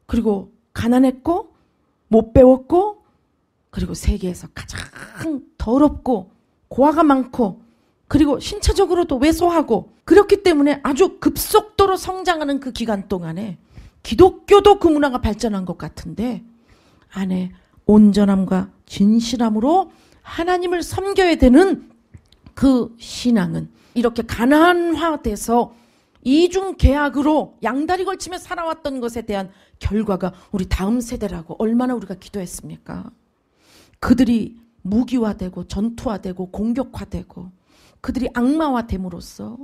그리고 가난했고 못 배웠고 그리고 세계에서 가장 더럽고 고아가 많고 그리고 신체적으로도 왜소하고 그렇기 때문에 아주 급속도로 성장하는 그 기간 동안에 기독교도 그 문화가 발전한 것 같은데 안에 온전함과 진실함으로 하나님을 섬겨야 되는 그 신앙은 이렇게 가난화돼서 이중계약으로 양다리 걸치며 살아왔던 것에 대한 결과가 우리 다음 세대라고 얼마나 우리가 기도했습니까? 그들이 무기화되고 전투화되고 공격화되고 그들이 악마화됨으로써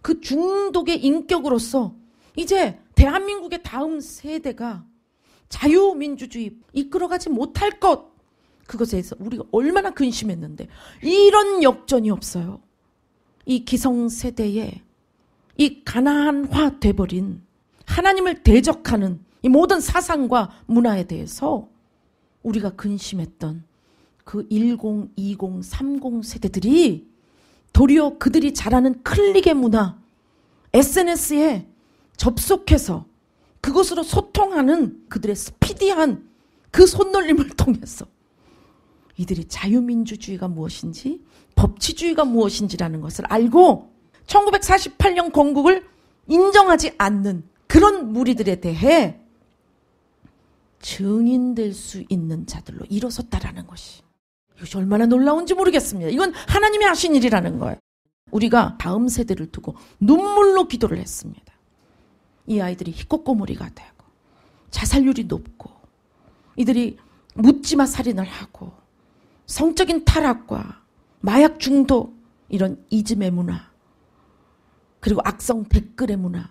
그 중독의 인격으로서 이제 대한민국의 다음 세대가 자유민주주의 이끌어가지 못할 것, 그것에 대해서 우리가 얼마나 근심했는데 이런 역전이 없어요. 이 기성세대에 이 가난화 돼버린 하나님을 대적하는 이 모든 사상과 문화에 대해서 우리가 근심했던 그 10, 20, 30 세대들이 도리어 그들이 잘하는 클릭의 문화, SNS에 접속해서 그것으로 소통하는 그들의 스피디한 그 손놀림을 통해서 이들이 자유민주주의가 무엇인지 법치주의가 무엇인지라는 것을 알고 1948년 건국을 인정하지 않는 그런 무리들에 대해 증인될 수 있는 자들로 일어섰다라는 것이 이것이 얼마나 놀라운지 모르겠습니다. 이건 하나님이 하신 일이라는 거예요. 우리가 다음 세대를 두고 눈물로 기도를 했습니다. 이 아이들이 희꼬꼬머리가 되고 자살률이 높고 이들이 묻지마 살인을 하고 성적인 타락과 마약 중독 이런 이즘의 문화 그리고 악성 댓글의 문화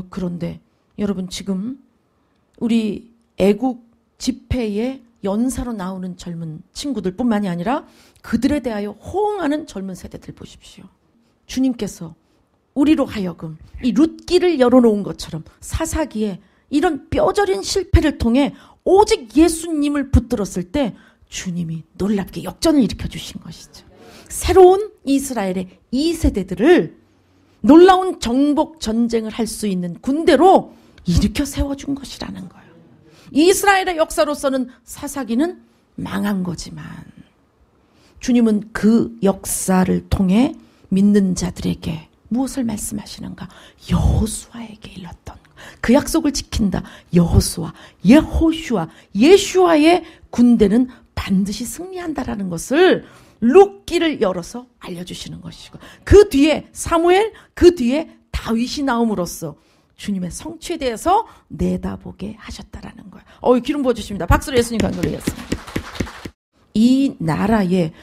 그런데 여러분 지금 우리 애국 집회에 연사로 나오는 젊은 친구들 뿐만이 아니라 그들에 대하여 호응하는 젊은 세대들 보십시오. 주님께서 우리로 하여금 이 룻길을 열어놓은 것처럼 사사기에 이런 뼈저린 실패를 통해 오직 예수님을 붙들었을 때 주님이 놀랍게 역전을 일으켜 주신 것이죠. 새로운 이스라엘의 2세대들을 놀라운 정복 전쟁을 할 수 있는 군대로 일으켜 세워준 것이라는 거예요. 이스라엘의 역사로서는 사사기는 망한 거지만 주님은 그 역사를 통해 믿는 자들에게 무엇을 말씀하시는가? 여호수아에게 일렀던 그 약속을 지킨다. 여호수아, 예호슈아, 예슈아의 군대는 반드시 승리한다라는 것을 룻길을 열어서 알려주시는 것이고 그 뒤에 사무엘, 그 뒤에 다윗이 나옴으로써 주님의 성취에 대해서 내다보게 하셨다라는 거예요. 기름 부어주십니다. 박수로 예수님 강조하겠습니다. 이 나라의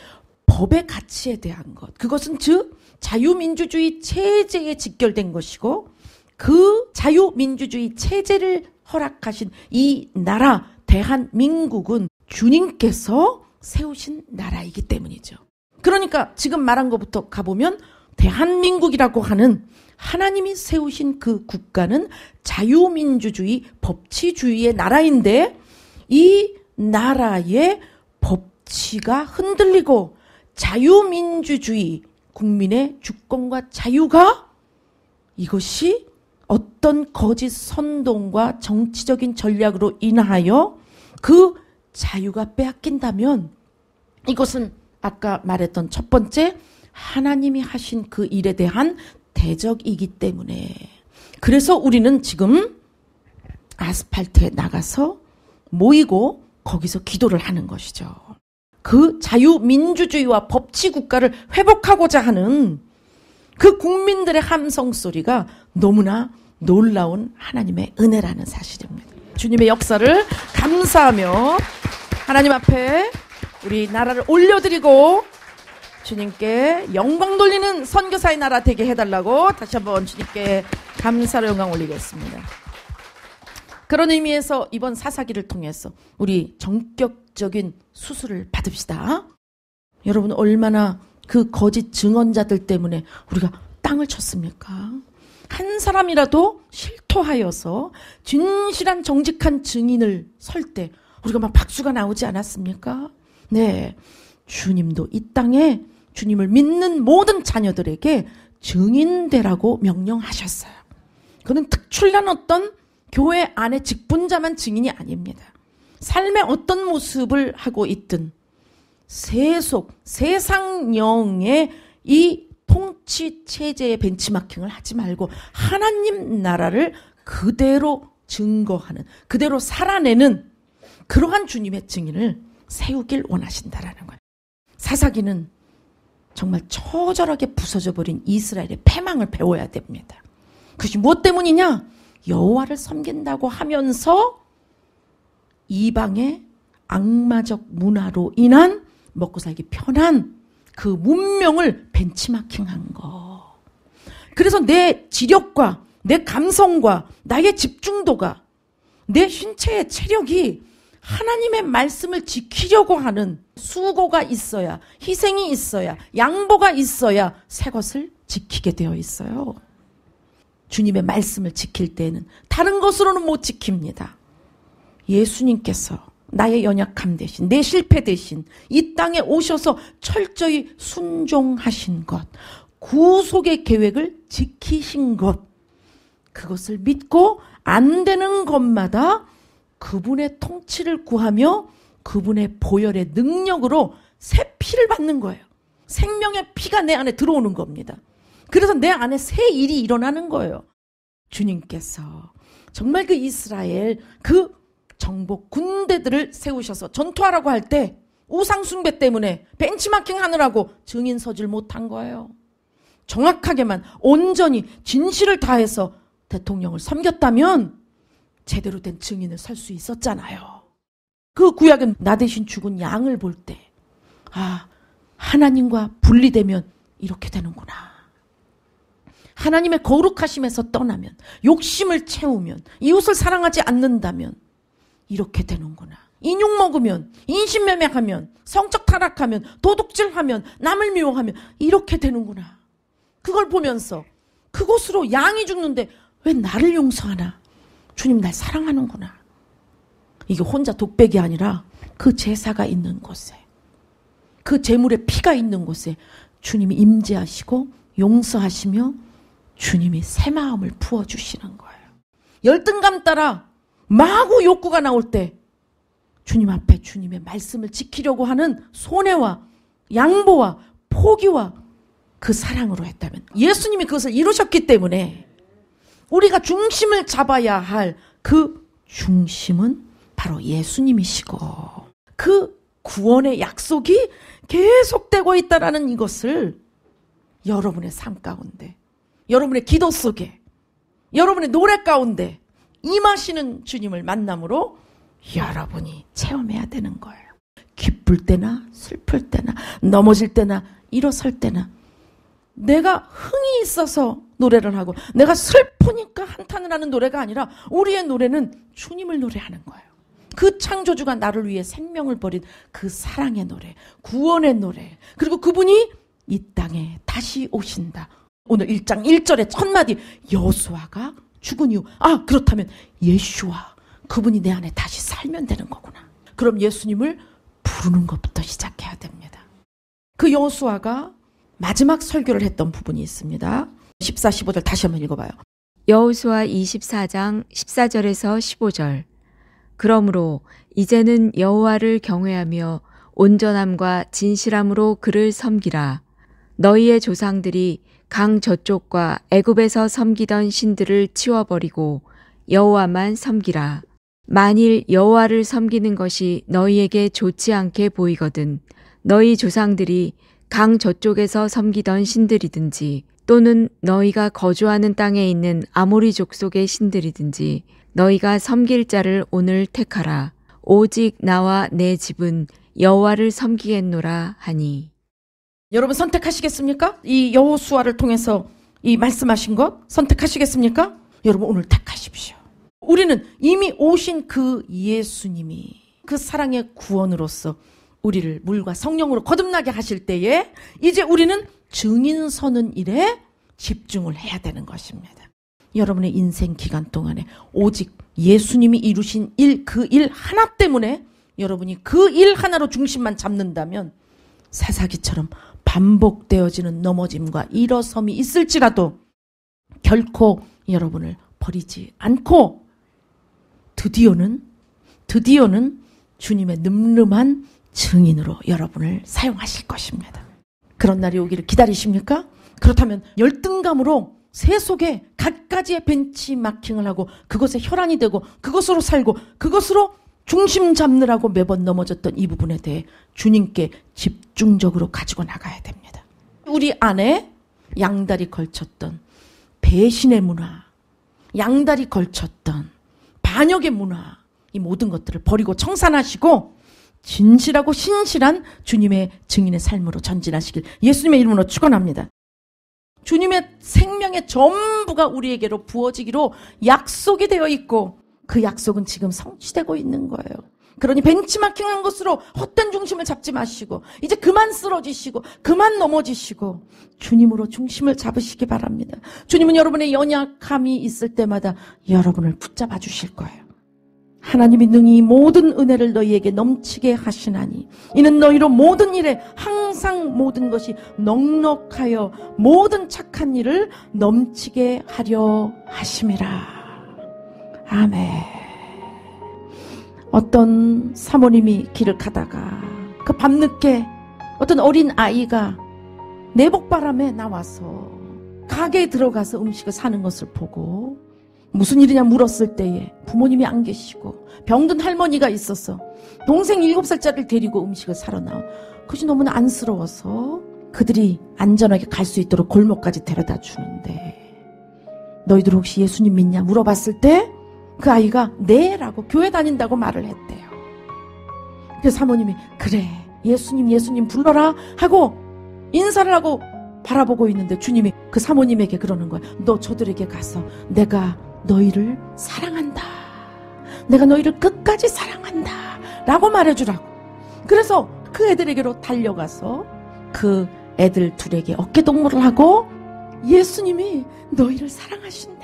법의 가치에 대한 것, 그것은 즉 자유민주주의 체제에 직결된 것이고 그 자유민주주의 체제를 허락하신 이 나라 대한민국은 주님께서 세우신 나라이기 때문이죠. 그러니까 지금 말한 것부터 가보면 대한민국이라고 하는 하나님이 세우신 그 국가는 자유민주주의, 법치주의의 나라인데 이 나라의 법치가 흔들리고 자유민주주의, 국민의 주권과 자유가 이것이 어떤 거짓 선동과 정치적인 전략으로 인하여 그 자유가 빼앗긴다면 이것은 아까 말했던 첫 번째 하나님이 하신 그 일에 대한 대적이기 때문에 그래서 우리는 지금 아스팔트에 나가서 모이고 거기서 기도를 하는 것이죠. 그 자유민주주의와 법치국가를 회복하고자 하는 그 국민들의 함성 소리가 너무나 놀라운 하나님의 은혜라는 사실입니다. 주님의 역사를 감사하며 하나님 앞에 우리 나라를 올려드리고 주님께 영광 돌리는 선교사의 나라 되게 해달라고 다시 한번 주님께 감사를 영광 올리겠습니다. 그런 의미에서 이번 사사기를 통해서 우리 전격적인 수술을 받읍시다. 여러분 얼마나 그 거짓 증언자들 때문에 우리가 땅을 쳤습니까? 한 사람이라도 실토하여서 진실한 정직한 증인을 설 때 우리가 막 박수가 나오지 않았습니까? 네, 주님도 이 땅에 주님을 믿는 모든 자녀들에게 증인되라고 명령하셨어요. 그는 특출난 어떤 교회 안에 직분자만 증인이 아닙니다. 삶의 어떤 모습을 하고 있든 세상령의 이 통치 체제의 벤치마킹을 하지 말고 하나님 나라를 그대로 증거하는, 그대로 살아내는 그러한 주님의 증인을 세우길 원하신다라는 거예요. 사사기는 정말 처절하게 부서져버린 이스라엘의 패망을 배워야 됩니다. 그것이 무엇 때문이냐? 여호와를 섬긴다고 하면서 이방의 악마적 문화로 인한 먹고 살기 편한 그 문명을 벤치마킹한 거. 그래서 내 지력과 내 감성과 나의 집중도가 내 신체의 체력이 하나님의 말씀을 지키려고 하는 수고가 있어야, 희생이 있어야, 양보가 있어야 새 것을 지키게 되어 있어요. 주님의 말씀을 지킬 때는 다른 것으로는 못 지킵니다. 예수님께서 나의 연약함 대신, 내 실패 대신 이 땅에 오셔서 철저히 순종하신 것, 구속의 계획을 지키신 것, 그것을 믿고 안 되는 것마다 그분의 통치를 구하며 그분의 보혈의 능력으로 새 피를 받는 거예요. 생명의 피가 내 안에 들어오는 겁니다. 그래서 내 안에 새 일이 일어나는 거예요. 주님께서 정말 그 이스라엘 그 정복 군대들을 세우셔서 전투하라고 할 때 우상 숭배 때문에 벤치마킹 하느라고 증인 서질 못한 거예요. 정확하게만 온전히 진실을 다해서 대통령을 섬겼다면 제대로 된 증인을 설 수 있었잖아요. 그 구약은 나 대신 죽은 양을 볼 때, 아, 하나님과 분리되면 이렇게 되는구나. 하나님의 거룩하심에서 떠나면, 욕심을 채우면, 이웃을 사랑하지 않는다면 이렇게 되는구나. 인육 먹으면, 인신매매하면, 성적 타락하면, 도둑질하면, 남을 미워하면 이렇게 되는구나. 그걸 보면서 그곳으로 양이 죽는데 왜 나를 용서하나? 주님 날 사랑하는구나. 이게 혼자 독백이 아니라 그 제사가 있는 곳에, 그 제물의 피가 있는 곳에 주님이 임재하시고 용서하시며 주님이 새 마음을 부어주시는 거예요. 열등감 따라 마구 욕구가 나올 때 주님 앞에 주님의 말씀을 지키려고 하는 손해와 양보와 포기와 그 사랑으로 했다면, 예수님이 그것을 이루셨기 때문에 우리가 중심을 잡아야 할 그 중심은 바로 예수님이시고 그 구원의 약속이 계속되고 있다는 이것을 여러분의 삶 가운데, 여러분의 기도 속에, 여러분의 노래 가운데 임하시는 주님을 만남으로 여러분이 체험해야 되는 거예요. 기쁠 때나 슬플 때나 넘어질 때나 일어설 때나 내가 흥이 있어서 노래를 하고 내가 슬프니까 한탄을 하는 노래가 아니라 우리의 노래는 주님을 노래하는 거예요. 그 창조주가 나를 위해 생명을 버린 그 사랑의 노래, 구원의 노래, 그리고 그분이 이 땅에 다시 오신다. 오늘 1장 1절의 첫 마디, 여호수아가 죽은 이유. 그렇다면 예수와 그분이 내 안에 다시 살면 되는 거구나. 그럼 예수님을 부르는 것부터 시작해야 됩니다. 그 여호수아가 마지막 설교를 했던 부분이 있습니다. 14, 15절 다시 한번 읽어봐요. 여호수아 24장 14절에서 15절. 그러므로 이제는 여호와를 경외하며 온전함과 진실함으로 그를 섬기라. 너희의 조상들이 강 저쪽과 애굽에서 섬기던 신들을 치워버리고 여호와만 섬기라. 만일 여호와를 섬기는 것이 너희에게 좋지 않게 보이거든 너희 조상들이 강 저쪽에서 섬기던 신들이든지 또는 너희가 거주하는 땅에 있는 아모리 족속의 신들이든지 너희가 섬길 자를 오늘 택하라. 오직 나와 내 집은 여호와를 섬기겠노라 하니. 여러분 선택하시겠습니까? 이 여호수아를 통해서 이 말씀하신 것 선택하시겠습니까? 여러분 오늘 택하십시오. 우리는 이미 오신 그 예수님이 그 사랑의 구원으로서 우리를 물과 성령으로 거듭나게 하실 때에 이제 우리는 증인 서는 일에 집중을 해야 되는 것입니다. 여러분의 인생 기간 동안에 오직 예수님이 이루신 일, 그 일 하나 때문에 여러분이 그 일 하나로 중심만 잡는다면 새사기처럼 반복되어지는 넘어짐과 일어섬이 있을지라도 결코 여러분을 버리지 않고 드디어는 주님의 늠름한 증인으로 여러분을 사용하실 것입니다. 그런 날이 오기를 기다리십니까? 그렇다면 열등감으로 새 속에 갖가지의 벤치마킹을 하고 그것에 혈안이 되고 그것으로 살고 그것으로 중심 잡느라고 매번 넘어졌던 이 부분에 대해 주님께 집중적으로 가지고 나가야 됩니다. 우리 안에 양다리 걸쳤던 배신의 문화, 양다리 걸쳤던 반역의 문화, 이 모든 것들을 버리고 청산하시고 진실하고 신실한 주님의 증인의 삶으로 전진하시길 예수님의 이름으로 축원합니다. 주님의 생명의 전부가 우리에게로 부어지기로 약속이 되어 있고 그 약속은 지금 성취되고 있는 거예요. 그러니 벤치마킹한 것으로 헛된 중심을 잡지 마시고 이제 그만 쓰러지시고 그만 넘어지시고 주님으로 중심을 잡으시기 바랍니다. 주님은 여러분의 연약함이 있을 때마다 여러분을 붙잡아 주실 거예요. 하나님이 능히 모든 은혜를 너희에게 넘치게 하시나니 이는 너희로 모든 일에 항상 모든 것이 넉넉하여 모든 착한 일을 넘치게 하려 하심이라. 아멘. 어떤 사모님이 길을 가다가 그 밤늦게 어떤 어린 아이가 내복바람에 나와서 가게에 들어가서 음식을 사는 것을 보고 무슨 일이냐 물었을 때에 부모님이 안 계시고 병든 할머니가 있어서 동생 7살짜리를 데리고 음식을 사러 나와. 그것이 너무나 안쓰러워서 그들이 안전하게 갈 수 있도록 골목까지 데려다 주는데 너희들 혹시 예수님 믿냐 물어봤을 때 그 아이가 네 라고 교회 다닌다고 말을 했대요. 그래서 사모님이 그래 예수님 불러라 하고 인사를 하고 바라보고 있는데 주님이 그 사모님에게 그러는 거예요. 너 저들에게 가서 내가 너희를 사랑한다. 내가 너희를 끝까지 사랑한다. 라고 말해주라고. 그래서 그 애들에게로 달려가서 그 애들 둘에게 어깨동무를 하고 예수님이 너희를 사랑하신대.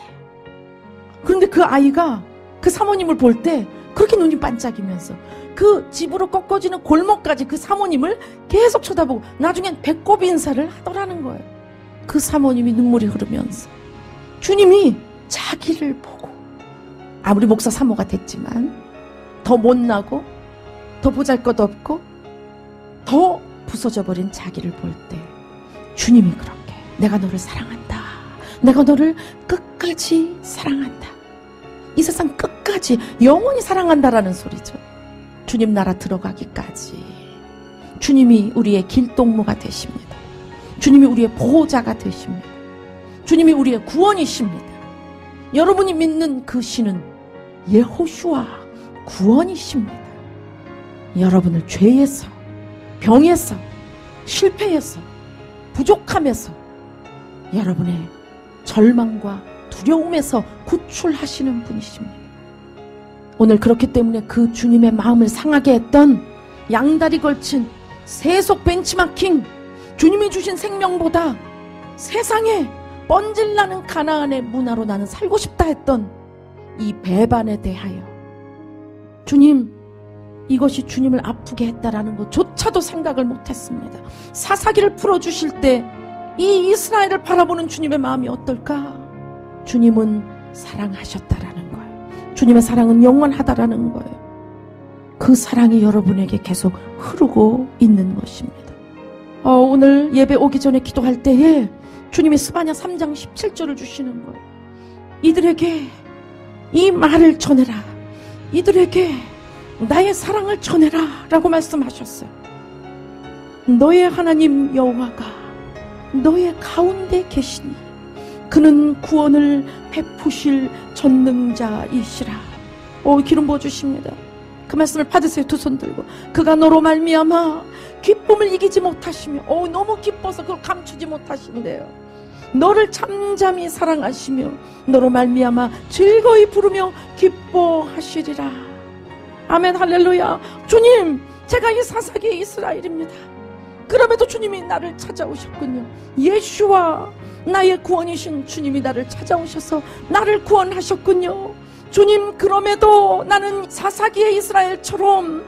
그런데 그 아이가 그 사모님을 볼 때 그렇게 눈이 반짝이면서 그 집으로 꺾어지는 골목까지 그 사모님을 계속 쳐다보고 나중엔 배꼽 인사를 하더라는 거예요. 그 사모님이 눈물이 흐르면서 주님이 자기를 보고 아무리 목사 사모가 됐지만 더 못나고 더 보잘것없고 더 부서져 버린 자기를 볼 때 주님이 그렇게 내가 너를 사랑한다. 내가 너를 끝까지 사랑한다. 이 세상 끝까지 영원히 사랑한다라는 소리죠. 주님 나라 들어가기까지 주님이 우리의 길동무가 되십니다. 주님이 우리의 보호자가 되십니다. 주님이 우리의 구원이십니다. 여러분이 믿는 그 신은 여호수아 구원이십니다. 여러분을 죄에서, 병에서, 실패에서, 부족함에서, 여러분의 절망과 두려움에서 구출하시는 분이십니다. 오늘 그렇기 때문에 그 주님의 마음을 상하게 했던 양다리 걸친 세속 벤치마킹, 주님이 주신 생명보다 세상에 번질나는 가나안의 문화로 나는 살고 싶다 했던 이 배반에 대하여 주님, 이것이 주님을 아프게 했다라는 것조차도 생각을 못했습니다. 사사기를 풀어주실 때 이 이스라엘을 바라보는 주님의 마음이 어떨까? 주님은 사랑하셨다라는 거예요. 주님의 사랑은 영원하다라는 거예요. 그 사랑이 여러분에게 계속 흐르고 있는 것입니다. 오늘 예배 오기 전에 기도할 때에 주님이 스바냐 3장 17절을 주시는 거예요. 이들에게 이 말을 전해라. 이들에게 나의 사랑을 전해라 라고 말씀하셨어요. 너의 하나님 여호와가 너의 가운데 계시니 그는 구원을 베푸실 전능자이시라. 기름 부어주십니다. 그 말씀을 받으세요. 두 손 들고. 그가 너로 말미암아 기쁨을 이기지 못하시며 너무 기뻐서 그걸 감추지 못하신대요. 너를 잠잠히 사랑하시며 너로 말미암아 즐거이 부르며 기뻐하시리라. 아멘, 할렐루야. 주님, 제가 이 사사기의 이스라엘입니다. 그럼에도 주님이 나를 찾아오셨군요. 예수와 나의 구원이신 주님이 나를 찾아오셔서 나를 구원하셨군요. 주님, 그럼에도 나는 사사기의 이스라엘처럼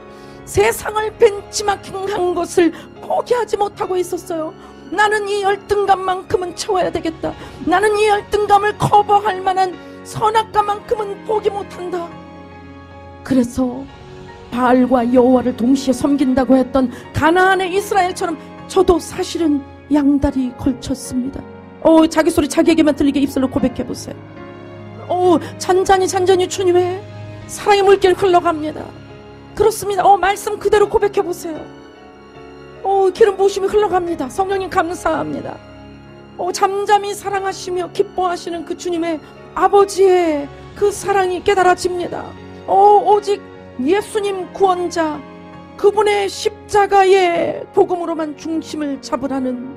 세상을 벤치마킹한 것을 포기하지 못하고 있었어요. 나는 이 열등감만큼은 채워야 되겠다. 나는 이 열등감을 커버할 만한 선악감만큼은 포기 못한다. 그래서 바알과 여호와를 동시에 섬긴다고 했던 가나안의 이스라엘처럼 저도 사실은 양다리 걸쳤습니다. 자기 소리 자기에게만 들리게 입술로 고백해보세요. 잔잔히 주님의 사랑의 물길 흘러갑니다. 그렇습니다. 말씀 그대로 고백해보세요. 기름 부으심이 흘러갑니다. 성령님 감사합니다. 잠잠히 사랑하시며 기뻐하시는 그 주님의 아버지의 그 사랑이 깨달아집니다. 오직 예수님 구원자, 그분의 십자가의 복음으로만 중심을 잡으라는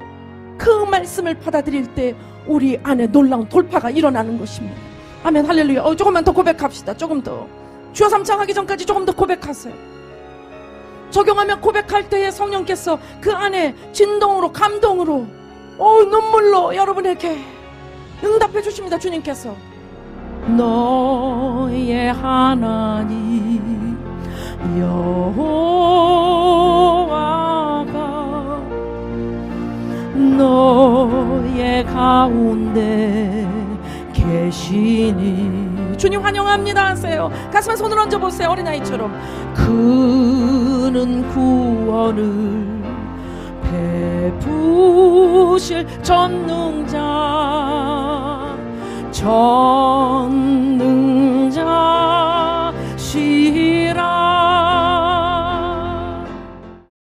그 말씀을 받아들일 때 우리 안에 놀라운 돌파가 일어나는 것입니다. 아멘, 할렐루야. 조금만 더 고백합시다. 조금 더. 주여 삼창하기 전까지 조금 더 고백하세요. 적용하면 고백할 때에 성령께서 그 안에 진동으로, 감동으로, 눈물로 여러분에게 응답해 주십니다. 주님께서 너의 하나님 여호와가 너의 가운데 계시니. 주님 환영합니다 하세요. 가슴에 손을 얹어보세요. 어린아이처럼. 그는 구원을 베푸실 전능자시라.